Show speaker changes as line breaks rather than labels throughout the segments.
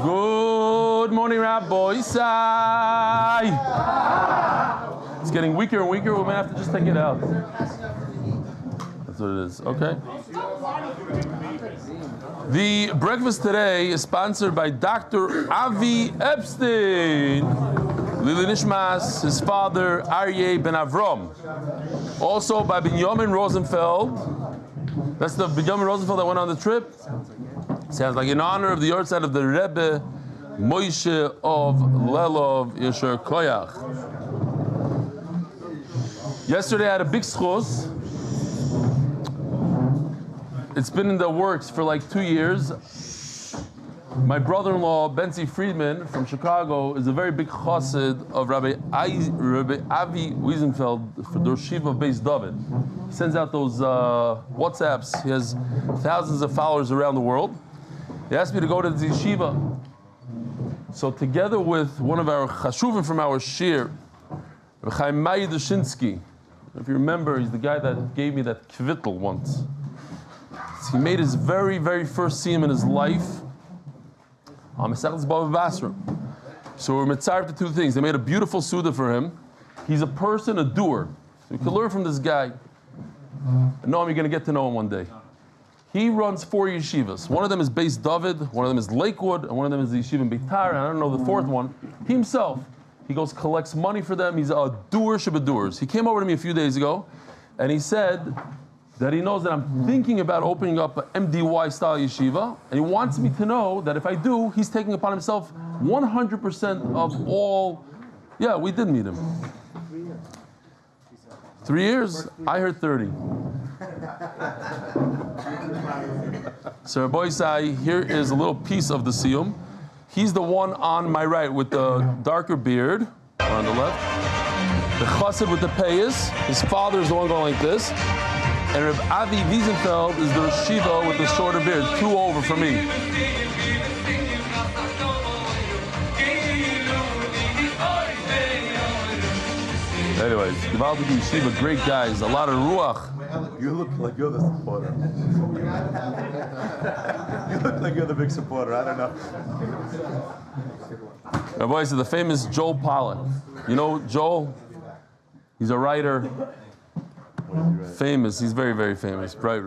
Good morning, Rabbi Isai. It's getting weaker and weaker. We might have to just take it out. That's what it is. Okay. The breakfast today is sponsored by Dr. Avi Epstein. Leilui Nishmat, his father, Aryeh ben Avram. Also by Binyamin Rosenfeld. That's the Binyamin Rosenfeld that went on the trip. Sounds like in honor of the yahrzeit of the Rebbe Moshe of Lelov Yesher Koyach. Yesterday I had a big zechus. It's been in the works for like 2 years. My brother-in-law, Benzi Friedman from Chicago, is a very big chassid of Rabbi Avi Wiesenfeld for the Yeshiva of Beis David. He sends out those WhatsApps. He has thousands of followers around the world. He asked me to go to the yeshiva. So together with one of our chashuvim from our shir, Refuah Dushinsky, if you remember, he's the guy that gave me that kvittel once. So he made his very, very first siyum in his life on Masechtas Bava Basra. So we're mitzaref to two things. They made a beautiful suda for him. He's a person, a doer. So we can learn from this guy. I know you're going to get to know him one day. He runs 4 yeshivas. One of them is Beis David, one of them is Lakewood, and one of them is the yeshiva in Beitar, and I don't know the fourth one. He himself, he goes, collects money for them. He's a doer doers. He came over to me a few days ago, and he said that he knows that I'm thinking about opening up an MDY style yeshiva, and he wants me to know that if I do, he's taking upon himself 100% of all. Yeah, we did meet him. 3 years? I heard 30. So Rabbi Isai, here is a little piece of the siyum. He's the one on my right with the darker beard, on the left. The chassid with the payas, his father is the one going like this. And Reb Avi Wiesenfeld is the yeshiva with the shorter beard, 2 over for me. Anyways, Gewaltig Yeshiva, great guys, a lot of ruach.
You look like you're the supporter. You look like you're the big supporter. I don't know.
Rabbi said the famous Joel Pollack. You know Joel? He's a writer. Famous. He's very, very famous. Bright.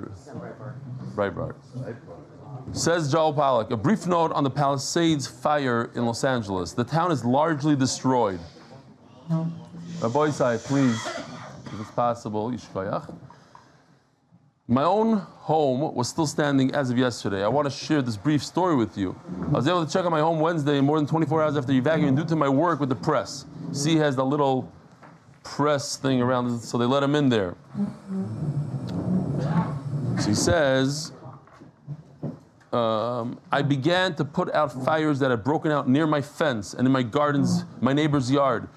Says Joel Pollack, a brief note on the Palisades fire in Los Angeles. The town is largely destroyed. Rabbi Isai, please, if it's possible, Yishkoyach. My own home was still standing as of yesterday. I want to share this brief story with you. I was able to check on my home Wednesday more than 24 hours after evacuating due to my work with the press. See, he has the little press thing around it, so they let him in there. So he says, I began to put out fires that had broken out near my fence and in my gardens, my neighbor's yard.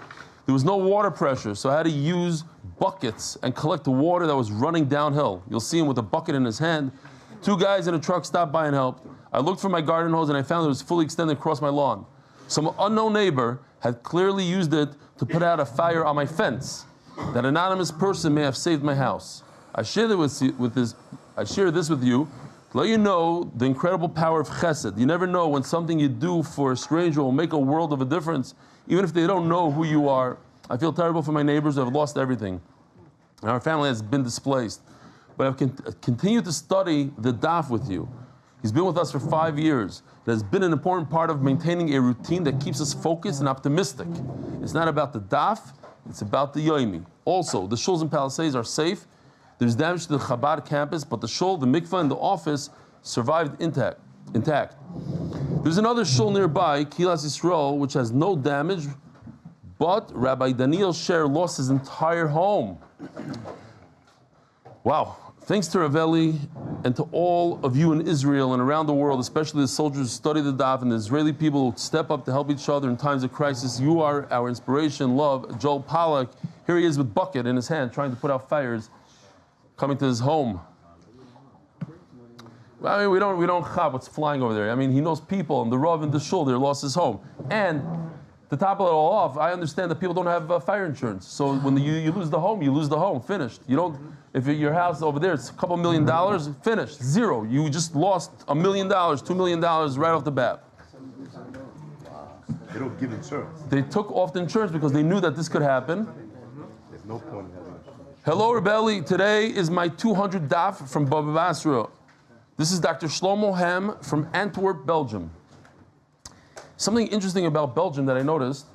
There was no water pressure, so I had to use buckets and collect the water that was running downhill. You'll see him with a bucket in his hand. 2 guys in a truck stopped by and helped. I looked for my garden hose and I found it was fully extended across my lawn. Some unknown neighbor had clearly used it to put out a fire on my fence. That anonymous person may have saved my house. I share this with you to let you know the incredible power of chesed. You never know when something you do for a stranger will make a world of a difference, even if they don't know who you are. I feel terrible for my neighbors who have lost everything. And our family has been displaced. But I've continued to study the Daf with you. He's been with us for 5 years. It has been an important part of maintaining a routine that keeps us focused and optimistic. It's not about the Daf, it's about the Yomi. Also, the shuls and Palisades are safe. There's damage to the Chabad campus, but the shul, the mikvah, and the office survived intact. There's another shul nearby, Kilas Yisrael, which has no damage, but Rabbi Daniel Sher lost his entire home. Wow. Thanks to Rav Eli and to all of you in Israel and around the world, especially the soldiers who study the Daf and the Israeli people who step up to help each other in times of crisis. You are our inspiration, love. Joel Pollack, here he is with bucket in his hand, trying to put out fires, coming to his home. I mean, we don't chab what's flying over there. I mean, he knows people, and the Rav and the Shul, they lost his home. And to top it all off, I understand that people don't have fire insurance. So when you lose the home, you lose the home, finished. You don't, if your house over there, it's a couple $1 million, finished, zero. You just lost $1 million, $2 million right off the bat.
They don't give insurance.
They took off the insurance because they knew that this could happen.
There's no point in having insurance.
Hello, Rebelli. Today is my 200 daf from Baba Basra. This is Dr. Shlomo Ham from Antwerp, Belgium. Something interesting about Belgium that I noticed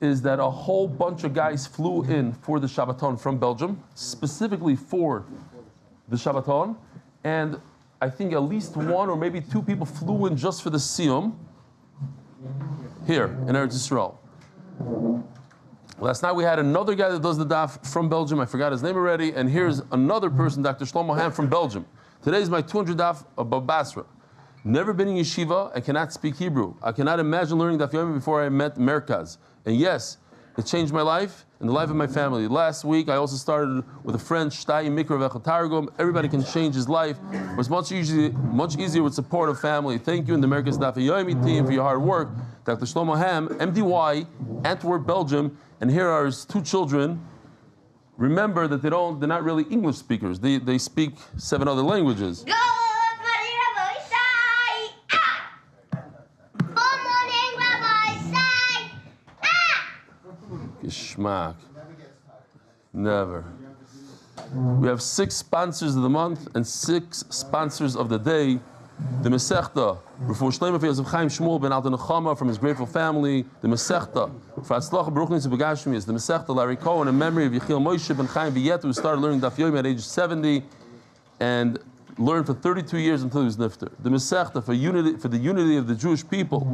is that a whole bunch of guys flew in for the Shabbaton from Belgium, specifically for the Shabbaton, and I think at least one or maybe two people flew in just for the Siyum here in Eretz Yisrael. Last night we had another guy that does the daf from Belgium. I forgot his name already. And here's another person, Dr. Shlomo Ham from Belgium. Today is my 200 daf of Baba Basra. Never been in yeshiva. I cannot speak Hebrew. I cannot imagine learning Daf Yomi before I met Merkaz. And yes, it changed my life and the life of my family. Last week I also started with a friend, Shtai Mikra Vechatargum. Everybody can change his life. It was much easier with support of family. Thank you and the Merkaz Daf Yomi team for your hard work. Dr. Shlomo Ham, MDY, Antwerp, Belgium. And here are his two children. Remember that they're not really English speakers. They speak 7 other languages.
Good morning, Rabbi Sai. Good morning, Rabbi Sai.
Geschmack. Never. We have 6 sponsors of the month and 6 sponsors of the day. The Masechta, Refuah Shelaima for Yosef Shmuel ben Alte Nechama from his grateful family. The Masechta for Atzlacha Berukhniyos ובגשמיות. The Masechta Larry Cohn in memory of Yechiel Moshe Ben Chaim who started learning Daf Yomi at age 70 and learned for 32 years until he was nifter. The Masechta for the unity of the Jewish people.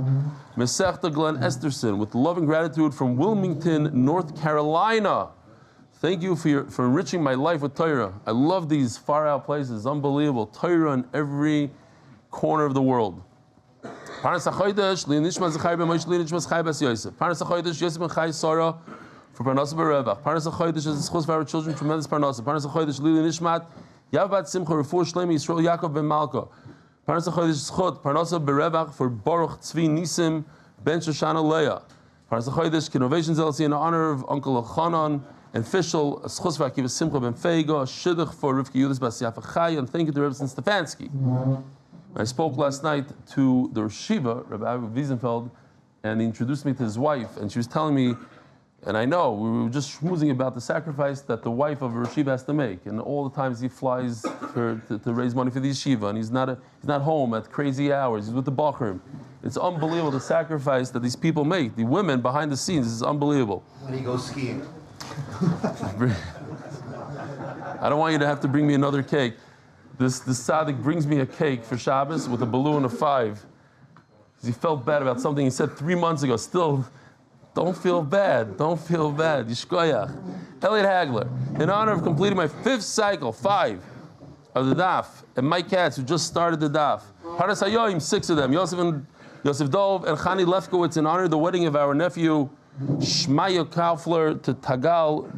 Masechta Glenn Esterson with love and gratitude from Wilmington, North Carolina. Thank you for enriching my life with Torah. I love these far out places. Unbelievable. Torah in every corner of the world. Parnassa chodesh, Nishmat zechariah ben Moshe, Nishmat Chaya bas Yosef. Parnassa chodesh, Yosef ben Chaya Sara for parnassa berevach. Parnassa chodesh is zechus for our children, tremendous parnassa. Parnassa chodesh, Leilui Nishmat, Yaffa Simcha, Refuah Shelaima, Yisrael Yaakov ben Malka. Parnassa chodesh zechut, parnassa berevach for Baruch Tzvi Nisim ben Shoshana Leah. Parnassa chodesh, innovation zealousy in honor of Uncle Elchanan and Fishel, zechus for Akiva Simcha ben Feiga, shidduch for Rivka Yudas bas Yaffa Chaya, and thank you to Rebbe Stefansky. I spoke last night to the Shiva, Rabbi Wiesenfeld, and he introduced me to his wife, and she was telling me, and I know, we were just schmoozing about the sacrifice that the wife of a Yeshiva has to make, and all the times he flies to raise money for the Yeshiva, and he's not home at crazy hours, he's with the Bachrim. It's unbelievable the sacrifice that these people make, the women behind the scenes, this is unbelievable.
When he goes skiing.
I don't want you to have to bring me another cake. This tzaddik brings me a cake for Shabbos with a balloon of 5. He felt bad about something he said 3 months ago. Still, don't feel bad. Don't feel bad. Yishkoyach. Elliot Hagler, in honor of completing my 5th cycle, 5, of the daf, and my cats who just started the daf. Parnassa Yoim, 6 of them. Yosef Dov and Chani Lefkowitz, in honor of the wedding of our nephew Shmaya Kaufler to Tagal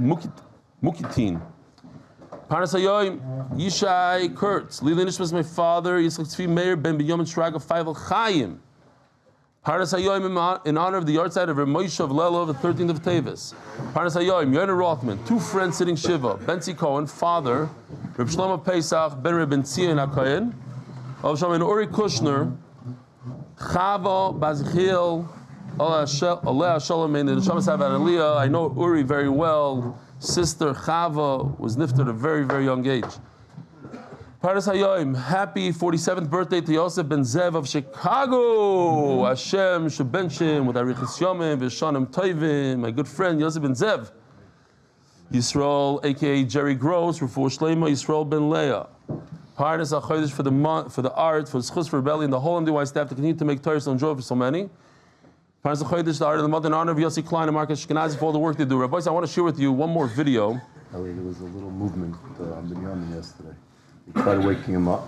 Mukitin. Parnassa Yoim, Yishai Kurtz, Leilui Nishmat, my father, Yitzchak Tzvi Meir ben Binyamin Shraga Feivel Chaim. Parnassa Yoim, in honor of the yahrzeit of Reb Moshe of Lelo, the 13th of Tevis. Parnassa Yoim, Yoner Rothman, 2 friends sitting Shiva, Benzi Cohn, father, Reb Shlomo Pesach, Ben Reb Zion HaKohen, Rav Shlomo and Uri Kushner, Chava Bazchiel, Aleh Shalom, and the Neshama Savat Aliyah. I know Uri very well. Sister Chava was nifter at a very, very young age. Parnas Hayoim, happy 47th birthday to Yosef Ben Zev of Chicago. Hashem Shebenshim with Arichas Yomim V'Shanim Toivim. My good friend Yosef Ben Zev. Yisrael, aka Jerry Gross, Refuah Shelaima, Yisrael Ben Leah. Parnas HaChodesh for the art, for the zechus, for rebellion, the whole MDY staff to continue to make Torah so enjoyable for so many. Parnas HaChodesh, the art of the month, in honor of Yossi Klein and Marcus Ashkenazi for all the work they do. Rabbi, I want to share with you one more video.
There was a little movement on Binyamin yesterday. He tried waking him up,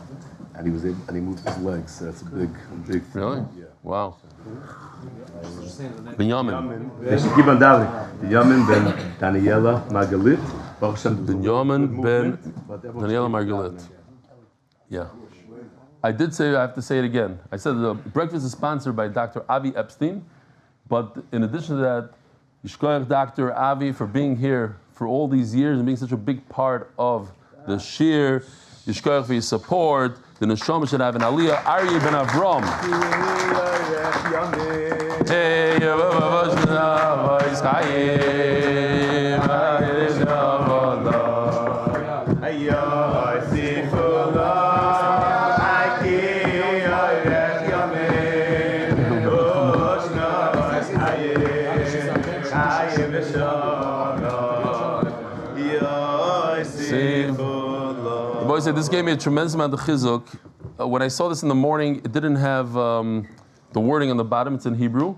and he moved his legs. So that's a big thing.
Really?
Yeah.
Wow. Binyamin.
Binyamin ben Daniela Margalit.
Binyamin ben Daniela Margalit. Yeah. I did say, I have to say it again. I said the breakfast is sponsored by Dr. Avi Epstein, but in addition to that, Yishkoyach Dr. Avi for being here for all these years and being such a big part of the shir. Yishkoyach for your support. The Neshama should have an Aliyah. Aryeh ben Avram. Hey, Chaim, the boy said this gave me a tremendous amount of chizuk. When I saw this in the morning, it didn't have the wording on the bottom. It's in Hebrew.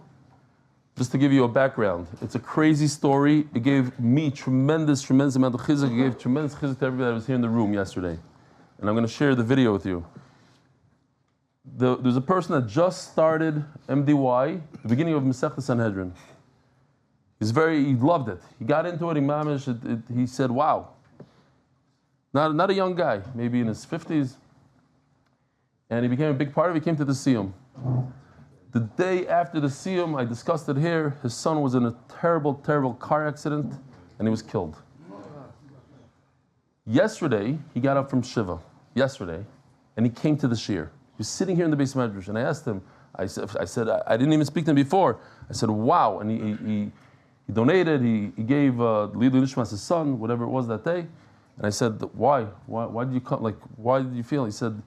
Just to give you a background, it's a crazy story. It gave me tremendous amount of chizuk. It gave tremendous chizuk to everybody that was here in the room yesterday. And I'm going to share the video with you. There's a person that just started MDY, the beginning of Masechta Sanhedrin. He loved it. He got into it, he said, wow. Not a young guy, maybe in his 50s. And he became a big part of it. He came to the Siyum. The day after the Siyum, I discussed it here, his son was in a terrible car accident, and he was killed. Yesterday, he got up from Shiva, and he came to the Shir. He was sitting here in the base of Medrash, and I asked him, I said, I didn't even speak to him before. I said, wow, and he donated, he gave Leilui Nishmat, his son, whatever it was that day. And I said, why did you come, why did you feel? He said,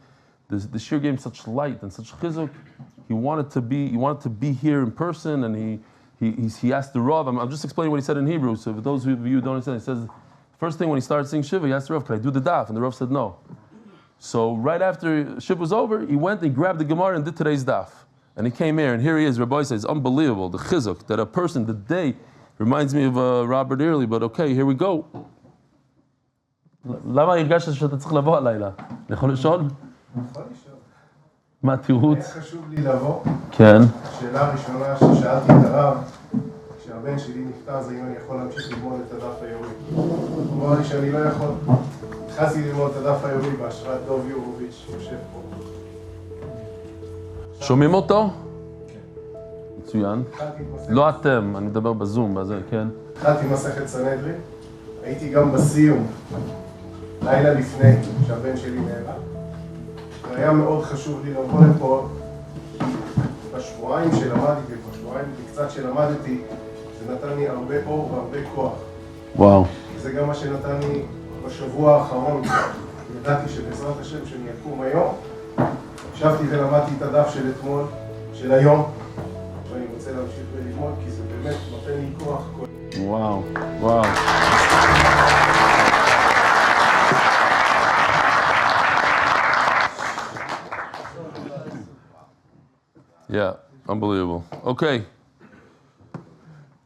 the Shir gave him such light and such chizuk. He wanted to be here in person, and he asked the Rav. I'm just explaining what he said in Hebrew. So for those of you who don't understand, he says, first thing when he started singing Shiva, he asked the Rav, "Can I do the daf?" And the Rav said no. So right after Shiva was over, he went and he grabbed the Gemara and did today's daf. And he came here, and here he is. Rabbi says, unbelievable, the chizuk that a person, the day, reminds me of Robert Early. But okay, here we go. למה הרגשת שאתה צריך לבוא הלילה? אני יכול לשאול?
יכול לשאול.
מה התירוץ?
היה חשוב לי לבוא.
כן.
השאלה הראשונה ששאלתי את הרב, כשהבן שלי נפטר, זה אם אני יכול להמשיך ללמוד את הדף היומי. הוא אמר לי שאני לא יכול. התחלתי ללמוד את הדף היומי בהשראת דוב יורוביץ' יושב פה.
שומעים אותו? כן. מצוין. לא אתם, אני מדבר בזום, בזה, כן.
התחלתי מסכת סנהדרין. הייתי גם בסיום, לילה לפני שהבן שלי נהרג. והיה מאוד חשוב לי לבוא לפה, בשבועיים שלמדתי, בשבועיים וקצת שלמדתי, זה נתן לי הרבה אור והרבה כוח.
וואו.
זה גם מה שנתן לי בשבוע האחרון. ידעתי שבעזרת השם שאני אקום היום, ישבתי ולמדתי את הדף של אתמול, של היום, ואני רוצה להמשיך וללמוד, כי זה באמת נותן לי כוח.
וואו, וואו. Yeah, unbelievable. Okay.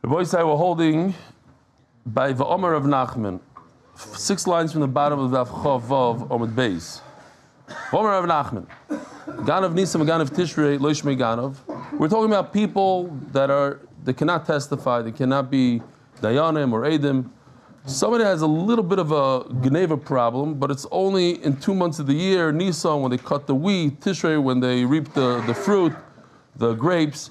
The voice I were holding by the Omer of Nachman. 6 lines from the bottom of the Daf Vav Amud Beis. Omer of Nachman. Ganav Nisam, Ganav Tishrei, Lo Yishmei Ganav. We're talking about people that cannot testify, they cannot be Dayanim or Edim. Somebody has a little bit of a Geneva problem, but it's only in 2 months of the year, Nisan when they cut the wheat, Tishrei when they reap the fruit, the grapes.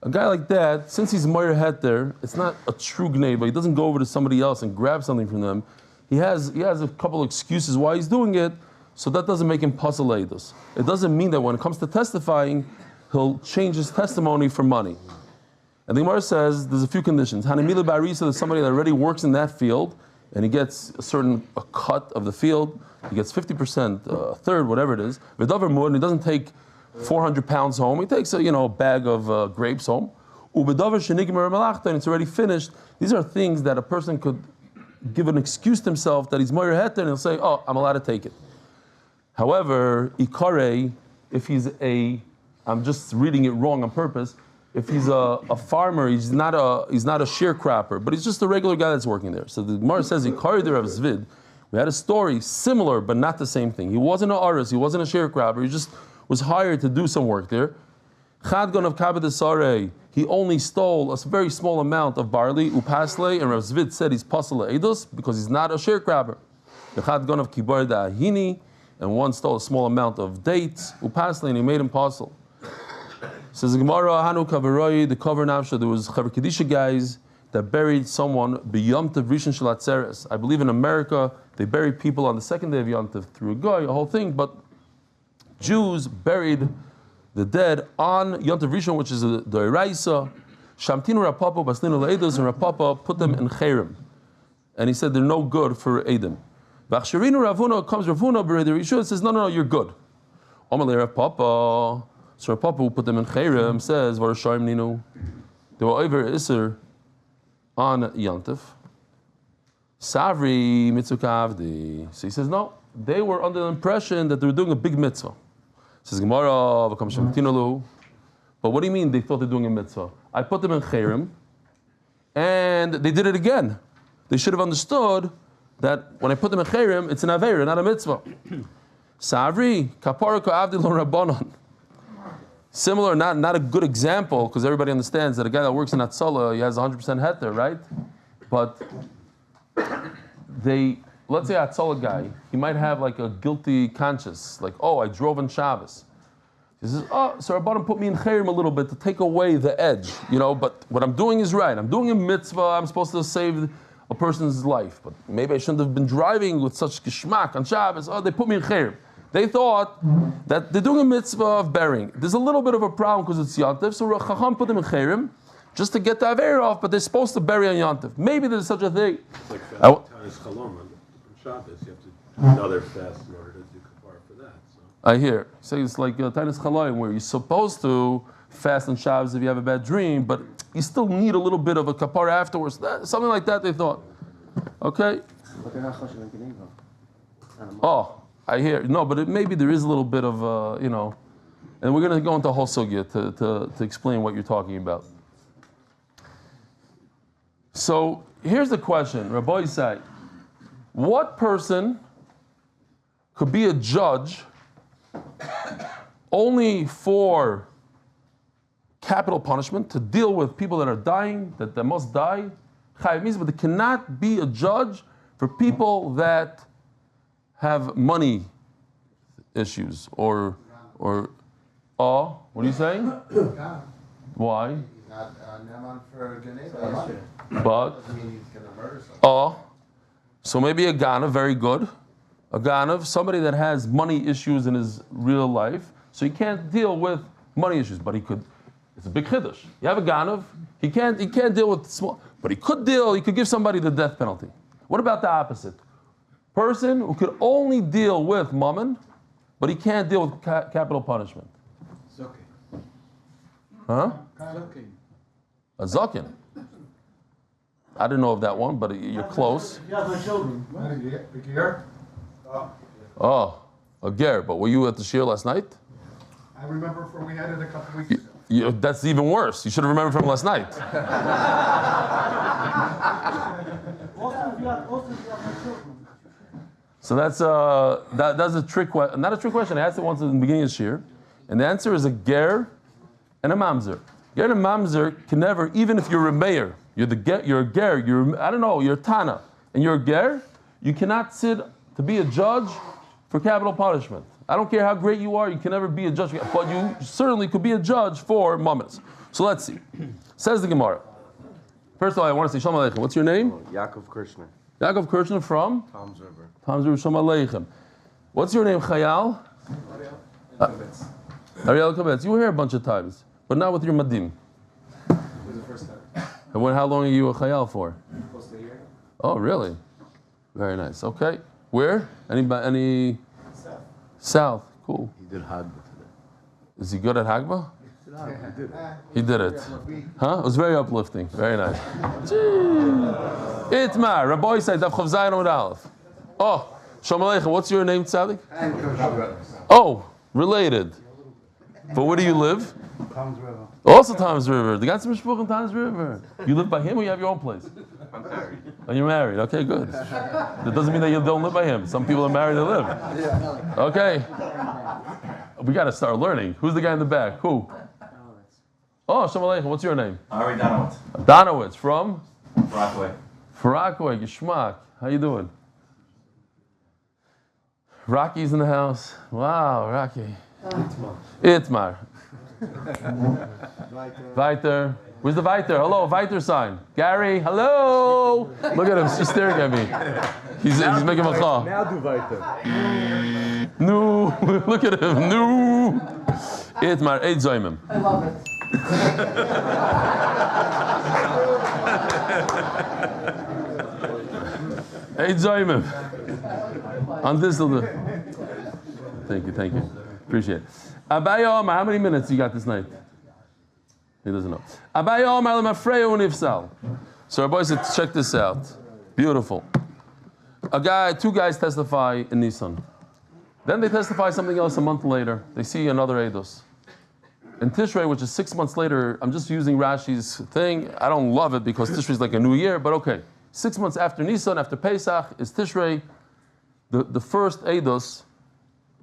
A guy like that, since he's Meir Heter, it's not a true Geneva. He doesn't go over to somebody else and grab something from them. He has a couple of excuses why he's doing it, so that doesn't make him Pasal Eidos. It doesn't mean that when it comes to testifying, he'll change his testimony for money. And the Gemara says there's a few conditions. Hanamila Barisa, there's somebody that already works in that field, and he gets a cut of the field. He gets 50%, a third, whatever it is. V'davar mud, and he doesn't take 400 pounds home. He takes a bag of grapes home. U'bedavar shenigmer malachta, and it's already finished. These are things that a person could give an excuse to himself that he's moyer heter, and he'll say, "Oh, I'm allowed to take it." However, ikare, if I'm just reading it wrong on purpose. If he's a farmer, he's not a sharecropper, but he's just a regular guy that's working there. So the Gemara says, "Ikari der of Zvid." We had a story similar, but not the same thing. He wasn't an artist, he wasn't a sharecropper, he just was hired to do some work there. Chadgon of kabed Sara, he only stole a very small amount of barley, upasle, and Rav Zvid said he's pasal eidos because he's not a sharecropper. The Chadgon of kibar da'ahini, and one stole a small amount of dates, upasle, and he made him pasal. Says the Gemara, Hanu Kavaroi, the cover Navsha, there was Chaver Kedisha guys that buried someone b'yomtiv rishon shel atzeres. I believe in America, they bury people on the second day of Yomtiv through a guy, a whole thing, but Jews buried the dead on Yomtiv Rishon, which is the Eraisa. Shamtinu Rapapa, Baslinu Le'edos, and Rapapa put them in Cherem. And he said they're no good for Edom. V'achsherinu Ravuna, comes Ravuna, Bereder Yeshua, says, no, you're good. Omalei Rapapa, so Rapapa who put them in Cherem says, Varashaim Ninu, they were over Isser on Yantif. Savri Mitzukavdi. So he says, no, they were under the impression that they were doing a big mitzvah. Says Gemara, but what do you mean they thought they're doing a mitzvah? I put them in Cherem, and they did it again. They should have understood that when I put them in Cherem, it's an Aveira, not a mitzvah. Savri, Kapara Ka'avdi Lo Rabbanon. Similar, not a good example, because everybody understands that a guy that works in Atzala, he has 100% heter, right? But let's say Atzala guy, he might have like a guilty conscience, like, oh, I drove on Shabbos. He says, oh, so Rabbanim put me in Cherem a little bit to take away the edge, but what I'm doing is right. I'm doing a mitzvah, I'm supposed to save a person's life, but maybe I shouldn't have been driving with such geschmack on Shabbos. Oh, they put me in Cherem. They thought that they're doing a mitzvah of burying. There's a little bit of a problem because it's Yantif, so Chacham put them in Cherem just to get the Aveir off, but they're supposed to bury on Yantif. Maybe there's such a thing.
It's like Tanis Chalom on Shabbos. You have to know they're fast in order to do kapara for that. So.
I hear. So it's like Tanis Chalom, where you're supposed to fast on Shabbos if you have a bad dream, but you still need a little bit of a kapara afterwards. Something like that they thought. Okay? Oh. I hear no, but maybe there is a little bit of and we're going to go into a whole sugya to explain what you're talking about. So here's the question, Rabbi Isai, what person could be a judge only for capital punishment to deal with people that are dying, that they must die, but they cannot be a judge for people that have money issues or what are you saying? Why?
He's not Neman for Geneva.
But
Doesn't mean he's going to murder someone.
So maybe a Ganav, very good. A Ganav, somebody that has money issues in his real life, so he can't deal with money issues, but he could. It's a big chiddush. You have a Ganav, he can't deal with small, but he could give somebody the death penalty. What about the opposite? Person who could only deal with mammon, but he can't deal with capital punishment.
Zokin.
Huh?
Zokin.
A zakin. I don't know of that one, but you're close.
Yeah, my children.
The gear?
Oh, a ger. But were you at the shiur last night?
I remember we had it a couple weeks ago.
That's even worse. You should have remembered from last night. So that's a trick question. Not a trick question. I asked it once in the beginning of the shiur, and the answer is a ger and a mamzer. Ger and mamzer can never, even if you're a mayor, you're a ger, you're a tana, and you're a ger, you cannot sit to be a judge for capital punishment. I don't care how great you are, you can never be a judge, but you certainly could be a judge for mammons. So let's see. Says the Gemara. First of all, I want to say Shalom Aleichem. What's your name?
Yaakov Kirshner.
Yaakov Kirshner from?
Tom's River.
Tom's River, Shalom Aleichem. What's your name, Chayal? Ariel Kabetz. You were here a bunch of times, but not with your madim.
It was the first time.
And how long are you a Chayal for?
Close to a year.
Oh, really? Very nice. Okay. Where? Any?
South.
South. Cool.
He did Hagba today.
Is he good at Hagba?
He did it.
He did it. Huh? It was very uplifting. Very nice. Itmar, Rabbi said, Daf Yomi Amud Aleph. Oh, Shalom Aleichem. What's your name, Tzadik? Oh, related. But where do you live?
Tom's River.
Also Tom's River. They got some mishpuch in Tom's River. You live by him or you have your own place?
I'm married.
Oh, you're married. Okay, good. That doesn't mean that you don't live by him. Some people are married and live. Okay. We got to start learning. Who's the guy in the back? Who? Oh, Shalom Aleichem. What's your name?
Ari Donowitz.
Donowitz from?
Rockaway.
Rockaway, Geshmak. How you doing? Rocky's in the house. Wow, Rocky. Itmar. Viter. Where's the Viter? Hello, Viter sign. Gary, hello. Look at him, he's just staring at me. He's making a call.
Now do weiter.
No, look at him. No. Itmar, Eid Zoimim.
I love it.
Hey, Zoimim. On this, thank you. Appreciate it. Abaya Omar, how many minutes you got this night? He doesn't know. Abaya Omar lemafreya unifsal. So our boys said, check this out. Beautiful. Two guys testify in Nisan. Then they testify something else a month later. They see another Eidos. In Tishrei, which is 6 months later, I'm just using Rashi's thing. I don't love it because Tishrei is like a new year, but okay. 6 months after Nisan, after Pesach, is Tishrei. The first Eidos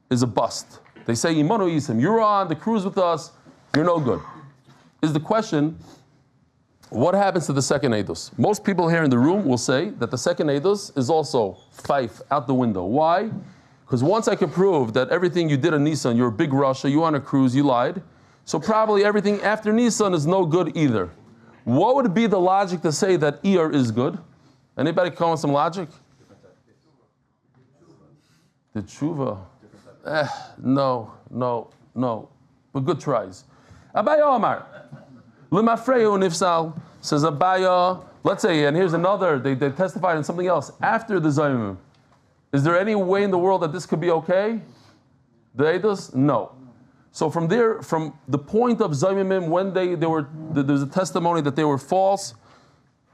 is a bust. They say, Imanu Yisim, you're on the cruise with us, you're no good. Is the question, what happens to the second Eidos? Most people here in the room will say that the second Eidos is also fife out the window. Why? Because once I can prove that everything you did in Nisan, you're a big Russia, you on a cruise, you lied, so probably everything after Nisan is no good either. What would be the logic to say that Iyar is good? Anybody come with some logic? The tshuva. No. But good tries. Abaya Omar. Lemafreya unifsal. Says Abaya. Let's say, and here's another, they testified on something else after the Zayimim. Is there any way in the world that this could be okay? The Eidos? No. So from there, from the point of Zayimim, when there's a testimony that they were false,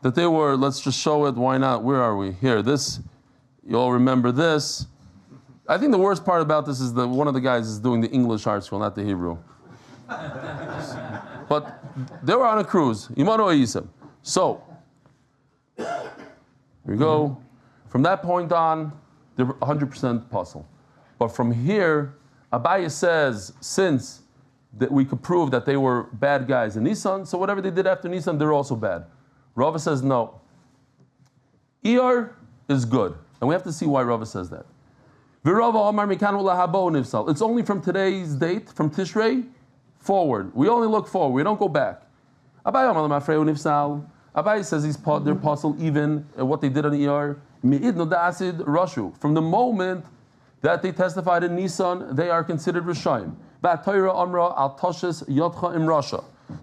that they were, let's just show it, why not? Where are we? Here, this, you all remember this. I think the worst part about this is that one of the guys is doing the English art school, not the Hebrew. But they were on a cruise. Imanu Yisem. So, here we go. From that point on, they're 100% puzzle. But from here, Abaye says, since that we could prove that they were bad guys in Nisan, so whatever they did after Nisan, they're also bad. Rava says no. Iyar is good. And we have to see why Rava says that. It's only from today's date, from Tishrei, forward. We only look forward. We don't go back. Abaye says they're puzzled even at what they did on Iyar. From the moment that they testified in Nisan, they are considered Rishayim.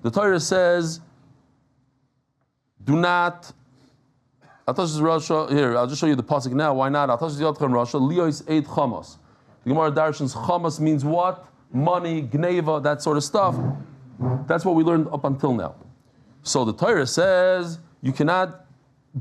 The Torah says, do not. Here, I'll just show you the pasuk now. Why not? The Gemara Darshans chamas means what? Money, gneva, that sort of stuff. That's what we learned up until now. So the Torah says you cannot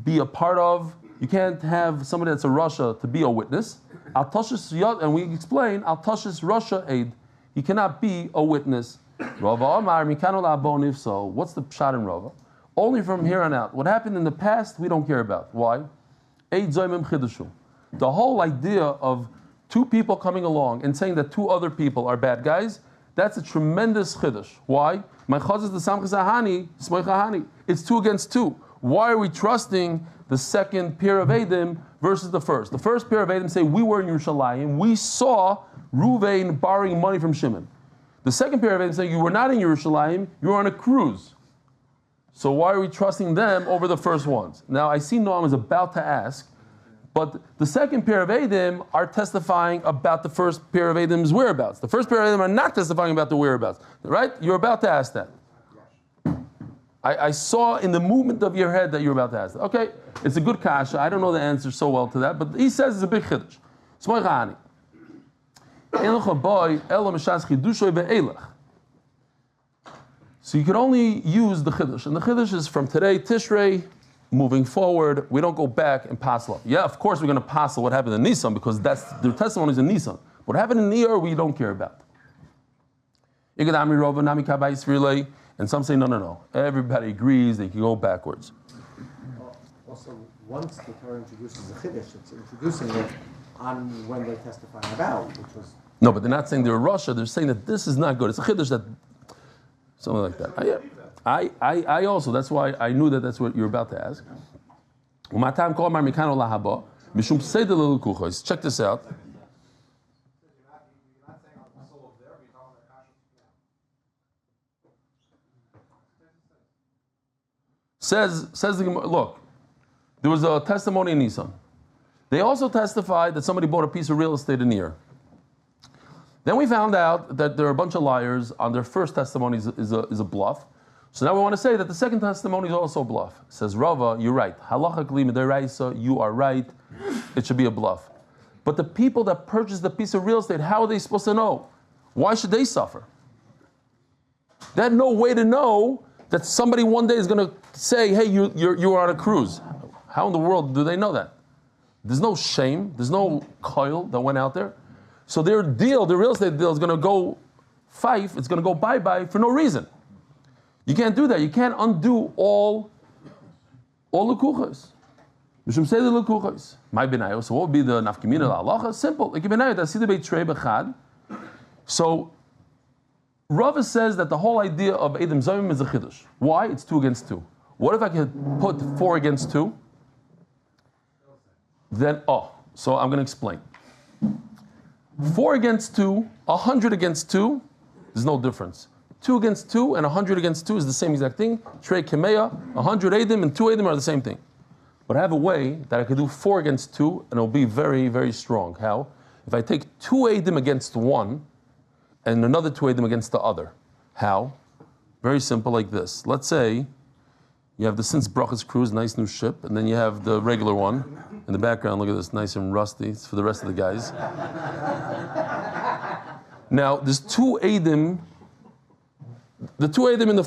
be a part of. You can't have somebody that's a Russia to be a witness. And we explain al tashis Russia aid. He cannot be a witness. Rava Amar mikanu la'abon. So what's the pshat in Rava? Only from here on out. What happened in the past, we don't care about. Why? The whole idea of two people coming along and saying that two other people are bad guys, that's a tremendous chiddush. Why? It's 2 against 2. Why are we trusting the second pair of Eidim versus the first? The first pair of Eidim say, we were in Yerushalayim, we saw Ruvain borrowing money from Shimon. The second pair of Eidim say, you were not in Yerushalayim, you were on a cruise. So why are we trusting them over the first ones? Now, I see Noam is about to ask, but the second pair of Eidim are testifying about the first pair of Eidim's whereabouts. The first pair of Eidim are not testifying about the whereabouts. Right? You're about to ask that. I saw in the movement of your head that you're about to ask that. Okay, it's a good kasha. I don't know the answer so well to that, but he says it's a big chiddush. So you can only use the chiddush, and the chiddush is from today, Tishrei, moving forward. We don't go back and passel up. Yeah, of course we're going to passel what happened in Nisan because that's their testimonies in Nisan. What happened in Iyar we don't care about. And some say no. Everybody agrees they can go backwards.
Also, once the Torah introduces the chiddush, it's introducing it on when they testify about, which was.
No, but they're not saying they're Russia. They're saying that this is not good. It's a chiddush that. Something like that. I also, that's why I knew that that's what you're about to ask. Check this out. Says the Gemara, look, there was a testimony in Nisan. They also testified that somebody bought a piece of real estate in Iyar. Then we found out that there are a bunch of liars on their first testimony is a bluff. So now we want to say that the second testimony is also a bluff. Says Rava, you're right. Halachically midiraisa, you are right. It should be a bluff. But the people that purchased the piece of real estate, how are they supposed to know? Why should they suffer? They had no way to know that somebody one day is going to say, hey, you're on a cruise. How in the world do they know that? There's no shame. There's no coil that went out there. So their deal, their real estate deal is going to go fife. It's going to go bye-bye for no reason. You can't do that. You can't undo all lekuchos. Mishum say the lekuchos. My benayo. So what would be the nafkimina halacha? Simple. So Rava says that the whole idea of Edom Zayim is a chiddush. Why? It's 2 against 2. What if I could put 4 against 2? Then, so I'm going to explain. 4 against 2, 100 against 2, there's no difference. 2 against 2 and 100 against 2 is the same exact thing. Trey Kemeya, 100 Edom and 2 Edom are the same thing. But I have a way that I could do 4 against 2 and it'll be very, very strong. How? If I take 2 Edom against 1 and another 2 Edom against the other. How? Very simple like this. Let's say you have the Sins Brachas cruise, nice new ship, and then you have the regular one. In the background, look at this, nice and rusty. It's for the rest of the guys. Now, there's 2 Edom. The 2 Edom in the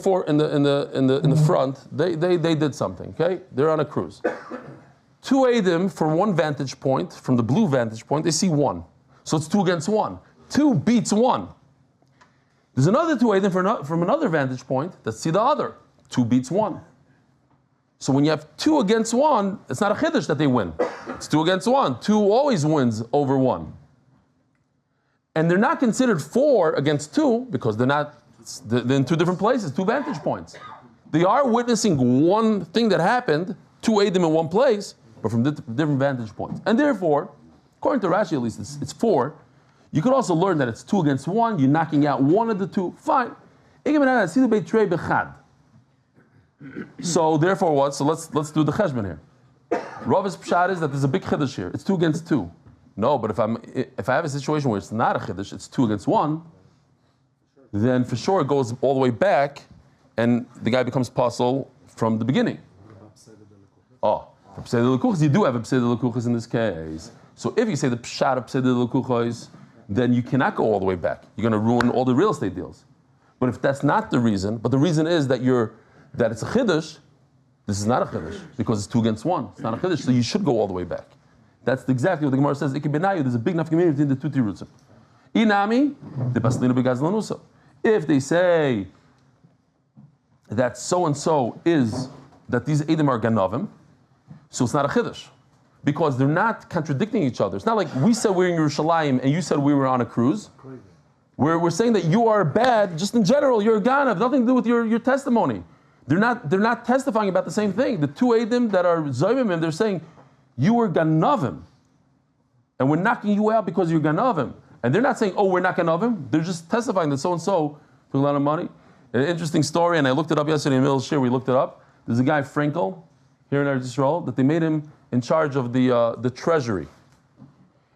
front, they did something. Okay, they're on a cruise. 2 Edom from one vantage point, from the blue vantage point, they see 1. So it's 2 against 1. 2 beats 1. There's another 2 Edom from another vantage point that see the other. 2 beats 1. So when you have 2 against 1, it's not a chiddush that they win. It's 2 against 1. 2 always wins over 1. And they're not considered 4 against 2 because they're in 2 different places, 2 vantage points. They are witnessing one thing that happened, 2 Edom in one place, but from different vantage points. And therefore, according to Rashi at least, it's 4. You could also learn that it's 2 against 1. You're knocking out one of the 2. Fine. So therefore what? So let's do the cheshbon here. Rava's pshat is that there's a big chiddush here. It's 2 against 2. No, but if I have a situation where it's not a chiddush, it's 2 against 1, then for sure it goes all the way back, and the guy becomes puzzle from the beginning. For pseudo lekuchos, you do have a pseudo lekuchos in this case. So if you say the pshat of pseudo lekuchos, then you cannot go all the way back. You're going to ruin all the real estate deals. But if that's not the reason, but the reason is that it's a chiddush, this is not a chiddush because it's 2 against 1. It's not a chiddush, so you should go all the way back. That's exactly what the Gemara says. There's a big enough community between the 2 tirutzim. Inami, the paslinu begazlanusa. If they say that so and so is that these Edom are ganavim, so it's not a chiddush because they're not contradicting each other. It's not like we said we're in Yerushalayim and you said we were on a cruise. We're saying that you are bad, just in general, you're a ganav, nothing to do with your testimony. They're not testifying about the same thing. The 2 Edom that are zoymim, they're saying you were ganavim, and we're knocking you out because you're ganavim. And they're not saying, oh, we're not ganavim. They're just testifying that so and so took a lot of money. An interesting story, and I looked it up yesterday in the middle of the shir. We looked it up. There's a guy Frankel here in Eretz Yisrael that they made him in charge of the treasury,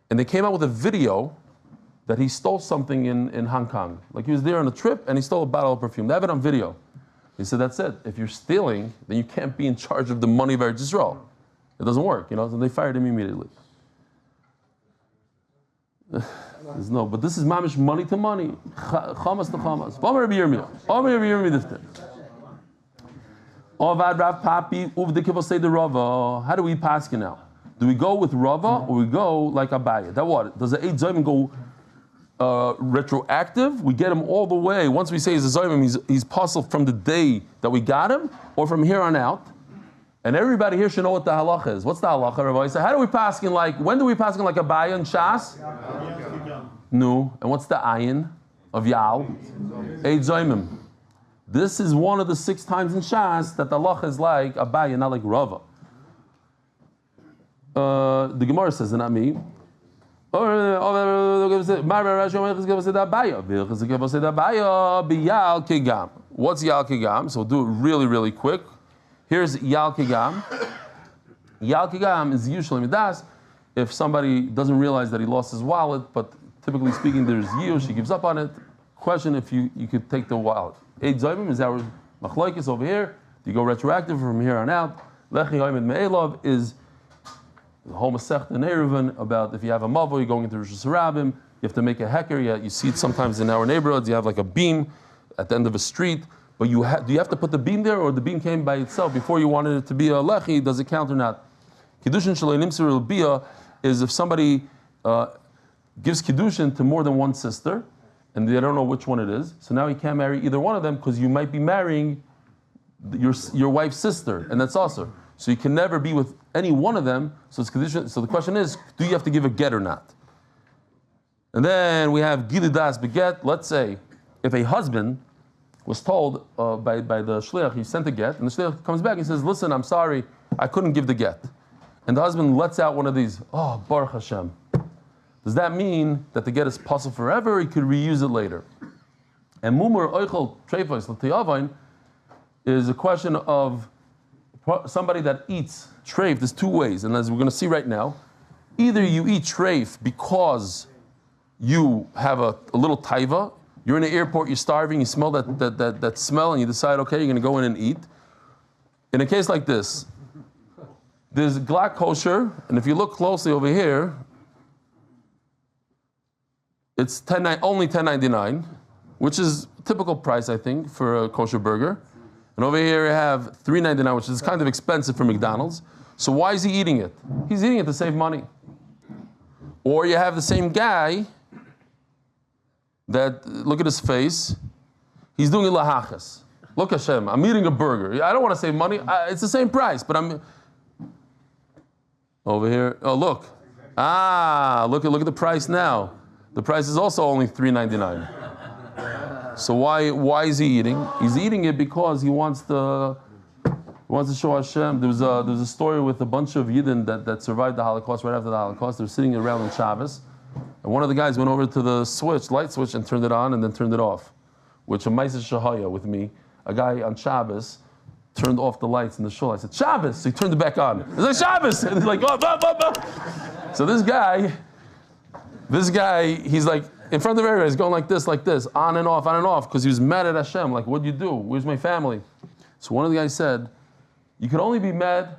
and they came out with a video that he stole something in Hong Kong. Like he was there on a trip and he stole a bottle of perfume. They have it on video. He said, that's it. If you're stealing, then you can't be in charge of the money of Eretz Yisrael. It doesn't work, so they fired him immediately. But this is mamish money to money. Chamas to chamas. How do we pass now? Do we go with Rava or we go like Abaye? That what? Does the Eid Zayim go retroactive? We get him all the way. Once we say he's a Zayim, he's puzzled from the day that we got him, or from here on out. And everybody here should know what the halacha is. What's the halacha, Rabbi? So how do we pass in when do we pass in like Abaye and Shas? No. And what's the ayin of Yal? Eid Zayim. This is one of the 6 times in Shas that the halacha is like Abaye, not like Rava. The Gemara says, not me. What's Yal Kigam? So we'll do it really, really quick. Here's Yal Kigam. Yal Kigam is usually midas if somebody doesn't realize that he lost his wallet, but typically speaking, there's yield, she gives up on it. Question if you could take the wallet. Eid Zayim is our machlokes over here. Do you go retroactive from here on out? Lechi Yoimid Me'elov is the whole Masechta in Eruvin about if you have a mavo, you're going into Rosh Hashanah, you have to make a heker. You see it sometimes in our neighborhoods, you have like a beam at the end of a street, but do you have to put the beam there, or the beam came by itself before you wanted it to be a lechi? Does it count or not? Kiddushin Shalei Nimser Bia is if somebody gives Kiddushin to more than one sister, and they don't know which one it is, so now he can't marry either one of them because you might be marrying your wife's sister, and that's also. So you can never be with any one of them. So it's Kiddushin. So the question is, do you have to give a get or not? And then we have Giludas beget. Let's say if a husband was told by the shliach, he sent a get, and the shliach comes back and says, listen, I'm sorry, I couldn't give the get. And the husband lets out one of these, oh, Baruch Hashem. Does that mean that the get is possible forever, or he could reuse it later? And mumur oichel treifos l'tiyavain is a question of somebody that eats treif. There's two ways, and as we're going to see right now, either you eat treif because you have a little taiva, you're in the airport, you're starving, you smell that smell, and you decide, okay, you're going to go in and eat. In a case like this, there's glak kosher, and if you look closely over here, it's only $10.99, which is typical price, I think, for a kosher burger. And over here you have $3.99, which is kind of expensive for McDonald's. So why is he eating it? He's eating it to save money. Or you have the same guy that, look at his face, he's doing lahachas. Look Hashem, I'm eating a burger. I don't want to save money. It's the same price, but I'm... Over here, oh look. Look at the price now. The price is also only $3.99. So why is he eating? He's eating it because he wants to show Hashem. There was a story with a bunch of Yidden that survived the Holocaust. Right after the Holocaust, they were sitting around on Shabbos, and one of the guys went over to the light switch, and turned it on and then turned it off. Which a Maisa Shahaya with me, a guy on Shabbos turned off the lights in the shul. I said, Shabbos! So he turned it back on. It's like Shabbos! And he's like, oh, blah, blah, blah. So this guy, he's like, in front of everybody, he's going like this, on and off, because he was mad at Hashem. Like, what'd you do? Where's my family? So one of the guys said, you can only be mad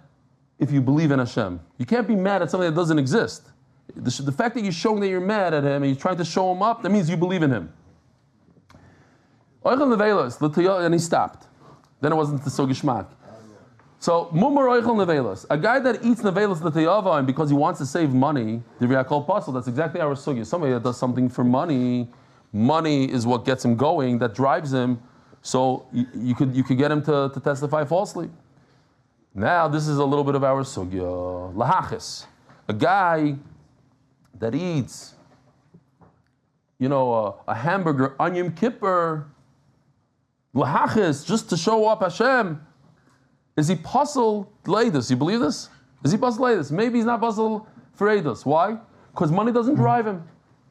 if you believe in Hashem. You can't be mad at something that doesn't exist. The fact that you're showing that you're mad at him and you're trying to show him up, that means you believe in him. And he stopped. Then it wasn't so gishmak. So, mumur oichel nevelos. A guy that eats nevelos l'teyava and because he wants to save money, the riakol pasal, that's exactly our sugya. Somebody that does something for money is what gets him going, that drives him. So you could get him to testify falsely. Now this is a little bit of our sugya. Lahachis. A guy that eats, a hamburger on Yom Kippur, lahachis, just to show up Hashem. Is he puzzled leidus? You believe this? Is he puzzled leidus? Maybe he's not puzzled for eidus. Why? Because money doesn't drive him.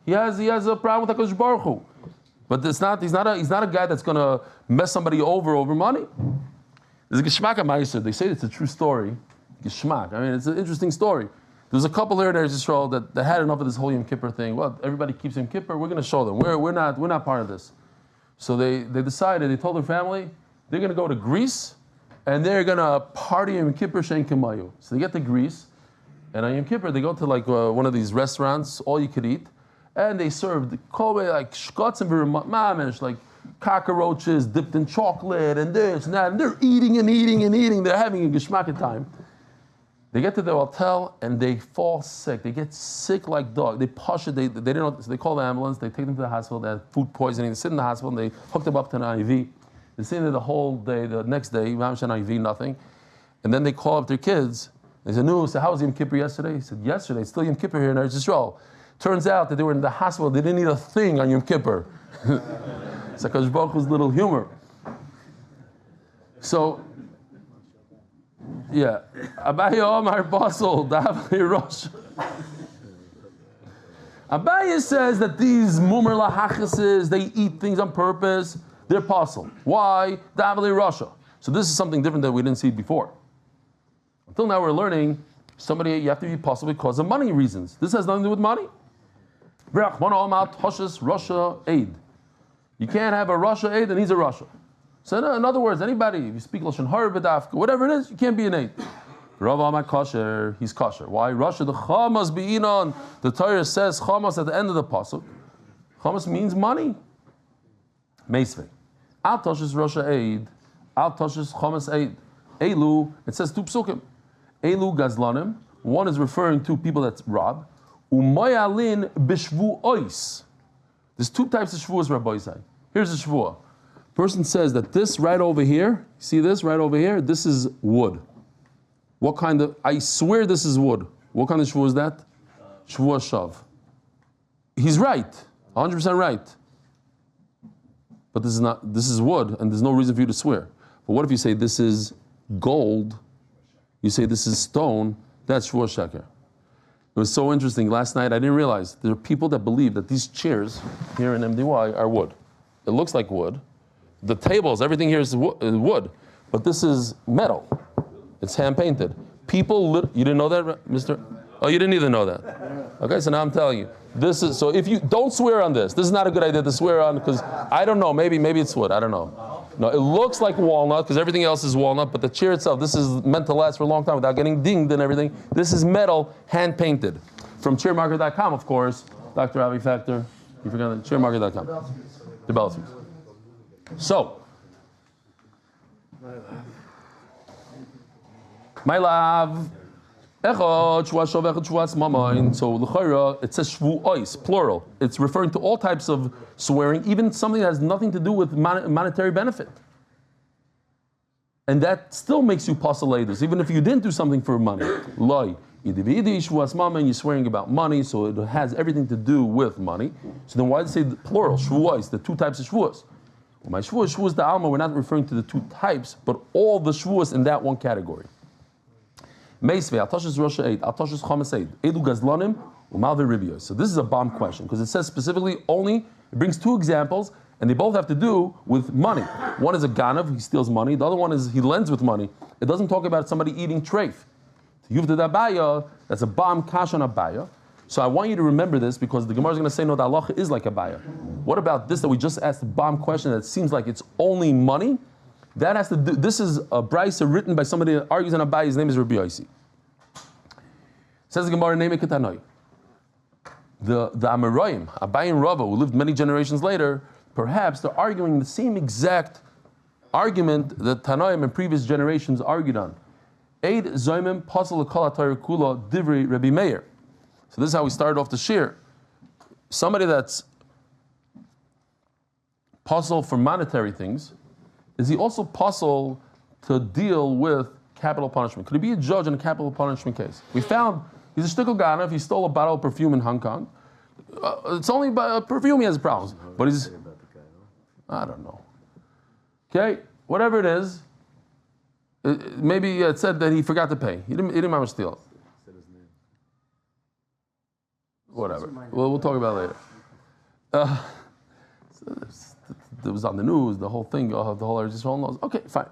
He has a problem with HaKadosh Baruch Hu. But he's not a guy that's going to mess somebody over money. There's a Geshmak Ma'aser. They say it's a true story. Geshmak. I mean, it's an interesting story. There's a couple here in Eretz Yisrael that had enough of this whole Yom Kippur thing. Well, everybody keeps Yom Kippur. We're going to show them. We're not part of this. So they decided. They told their family they're going to go to Greece. And they're going to party Yom Kippur Shein Kamayu. So they get to Greece, and on Yom Kippur they go to like one of these restaurants, all you could eat, and they serve like shkots and mamish, like cockroaches dipped in chocolate and this and that, and they're eating and eating and eating. They're having a geshmaka time. They get to their hotel and they fall sick. They get sick like dog. They push it. They didn't know, so they call the ambulance. They take them to the hospital. They had food poisoning. They sit in the hospital and they hook them up to an IV. They stay there the whole day. The next day, IV, nothing. And then they call up their kids. They said, no, so how was Yom Kippur yesterday? He said, yesterday, it's still Yom Kippur here in Eretz Yisrael. Turns out that they were in the hospital. They didn't eat a thing on Yom Kippur. It's like HaKadosh Baruch Hu's little humor. So, yeah. Abaye Omar Basel, Davli Rosh. Abaye says that these mumar lahachises, they eat things on purpose. They're possible. Why? Davli Russia. So this is something different that we didn't see before. Until now we're learning you have to be possible because of money reasons. This has nothing to do with money. Russia aid. You can't have a Russia aid and he's a Russia. So in other words, anybody, if you speak Lashon Hara b'dafka, whatever it is, you can't be an aid. Rav Amar kosher, he's kosher. Why? Russia, the chamas be'inon. The Torah says chamas at the end of the pasuk. Chamas means money. Meisvei. Al toshes Russia aid. Al toshes chamas aid. Elu, it says two psukim. Elu gazlanim. One is referring to people that rob. Umayalin b'shvu ois. There's two types of shvuas, Rabbi Isai. Here's a shvua. Person says that this right over here, see this right over here? This is wood. What kind of, I swear this is wood. What kind of shvua is that? Shvua shav. He's right, 100% right. But this is not, this is wood, and there's no reason for you to swear. But what if you say this is gold? You say this is stone, that's shvua sheker. It was so interesting. Last night I didn't realize there are people that believe that these chairs here in MDY are wood. It looks like wood. The tables, everything here is wood, but this is metal. It's hand painted. People, you didn't know that, Mr.? Oh, you didn't either know that. Okay, so now I'm telling you. This is, so if you, don't swear on this. This is not a good idea to swear on because I don't know, maybe it's wood, I don't know. No, it looks like walnut because everything else is walnut, but the chair itself, this is meant to last for a long time without getting dinged and everything. This is metal, hand painted. From chairmarket.com, of course, Dr. Avi Factor, you forgot the chairmarket.com. The Belfries. So, my love, so l'chayra, it says shvu ois, plural. It's referring to all types of swearing, even something that has nothing to do with monetary benefit. And that still makes you pasaladus, even if you didn't do something for money. Loi, you're swearing about money, so it has everything to do with money. So then why did it say the plural, shvu ois, the two types of shvuas? Well, my shvuas the alma, we're not referring to the two types, but all the shvuas in that one category. So this is a bomb question because it says specifically only, it brings two examples and they both have to do with money. One is a ganav, he steals money. The other one is he lends with money. It doesn't talk about somebody eating treif. That's a bomb kash on abaya. So I want you to remember this because the Gemara is going to say no, the halacha is like abaya. What about this that we just asked, the bomb question that seems like it's only money? That has to do, this is a brisa written by somebody that argues on Abai, his name is Rabbi Yosef. Says the Gemara, name it Ketanoi. The Amoraim, Abai and Rava, who lived many generations later, perhaps they're arguing the same exact argument that Tanoim in previous generations argued on. Eid Zoimim Pasal Kala Torah Kula Divri Rabbi Meir. So this is how we started off the shir. Somebody that's puzzle for monetary things, is he also puzzle to deal with capital punishment? Could he be a judge in a capital punishment case? We found he's a shtickle ganav, he stole a bottle of perfume in Hong Kong. It's only by perfume he has problems. But he's, I don't know. Okay, whatever it is, maybe it said that he forgot to pay. He didn't remember steal it. Whatever. We'll talk about it later. It was on the news, the whole thing, the whole Esterson knows. Okay, fine.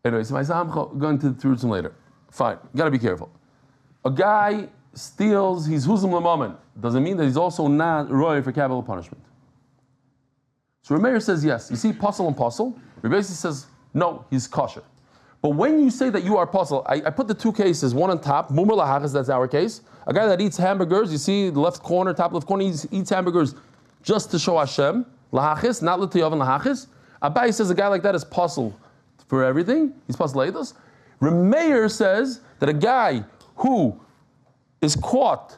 Anyway, so I'm going to Jerusalem later. Fine, you gotta be careful. A guy steals, he's huzim l'mamen. Doesn't mean that he's also not roy for capital punishment. So Rameir says yes. You see, puzzle and puzzle. Rabbi says no, he's kosher. But when you say that you are puzzle, I put the two cases, one on top, mumar lahachas, that's our case. A guy that eats hamburgers, you see the left corner, top left corner, he eats hamburgers just to show Hashem. Lahachis, not l'tiyavan lahachis. Abai says a guy like that is puzzle for everything. He's puzzle leidos. Rameir says that a guy who is caught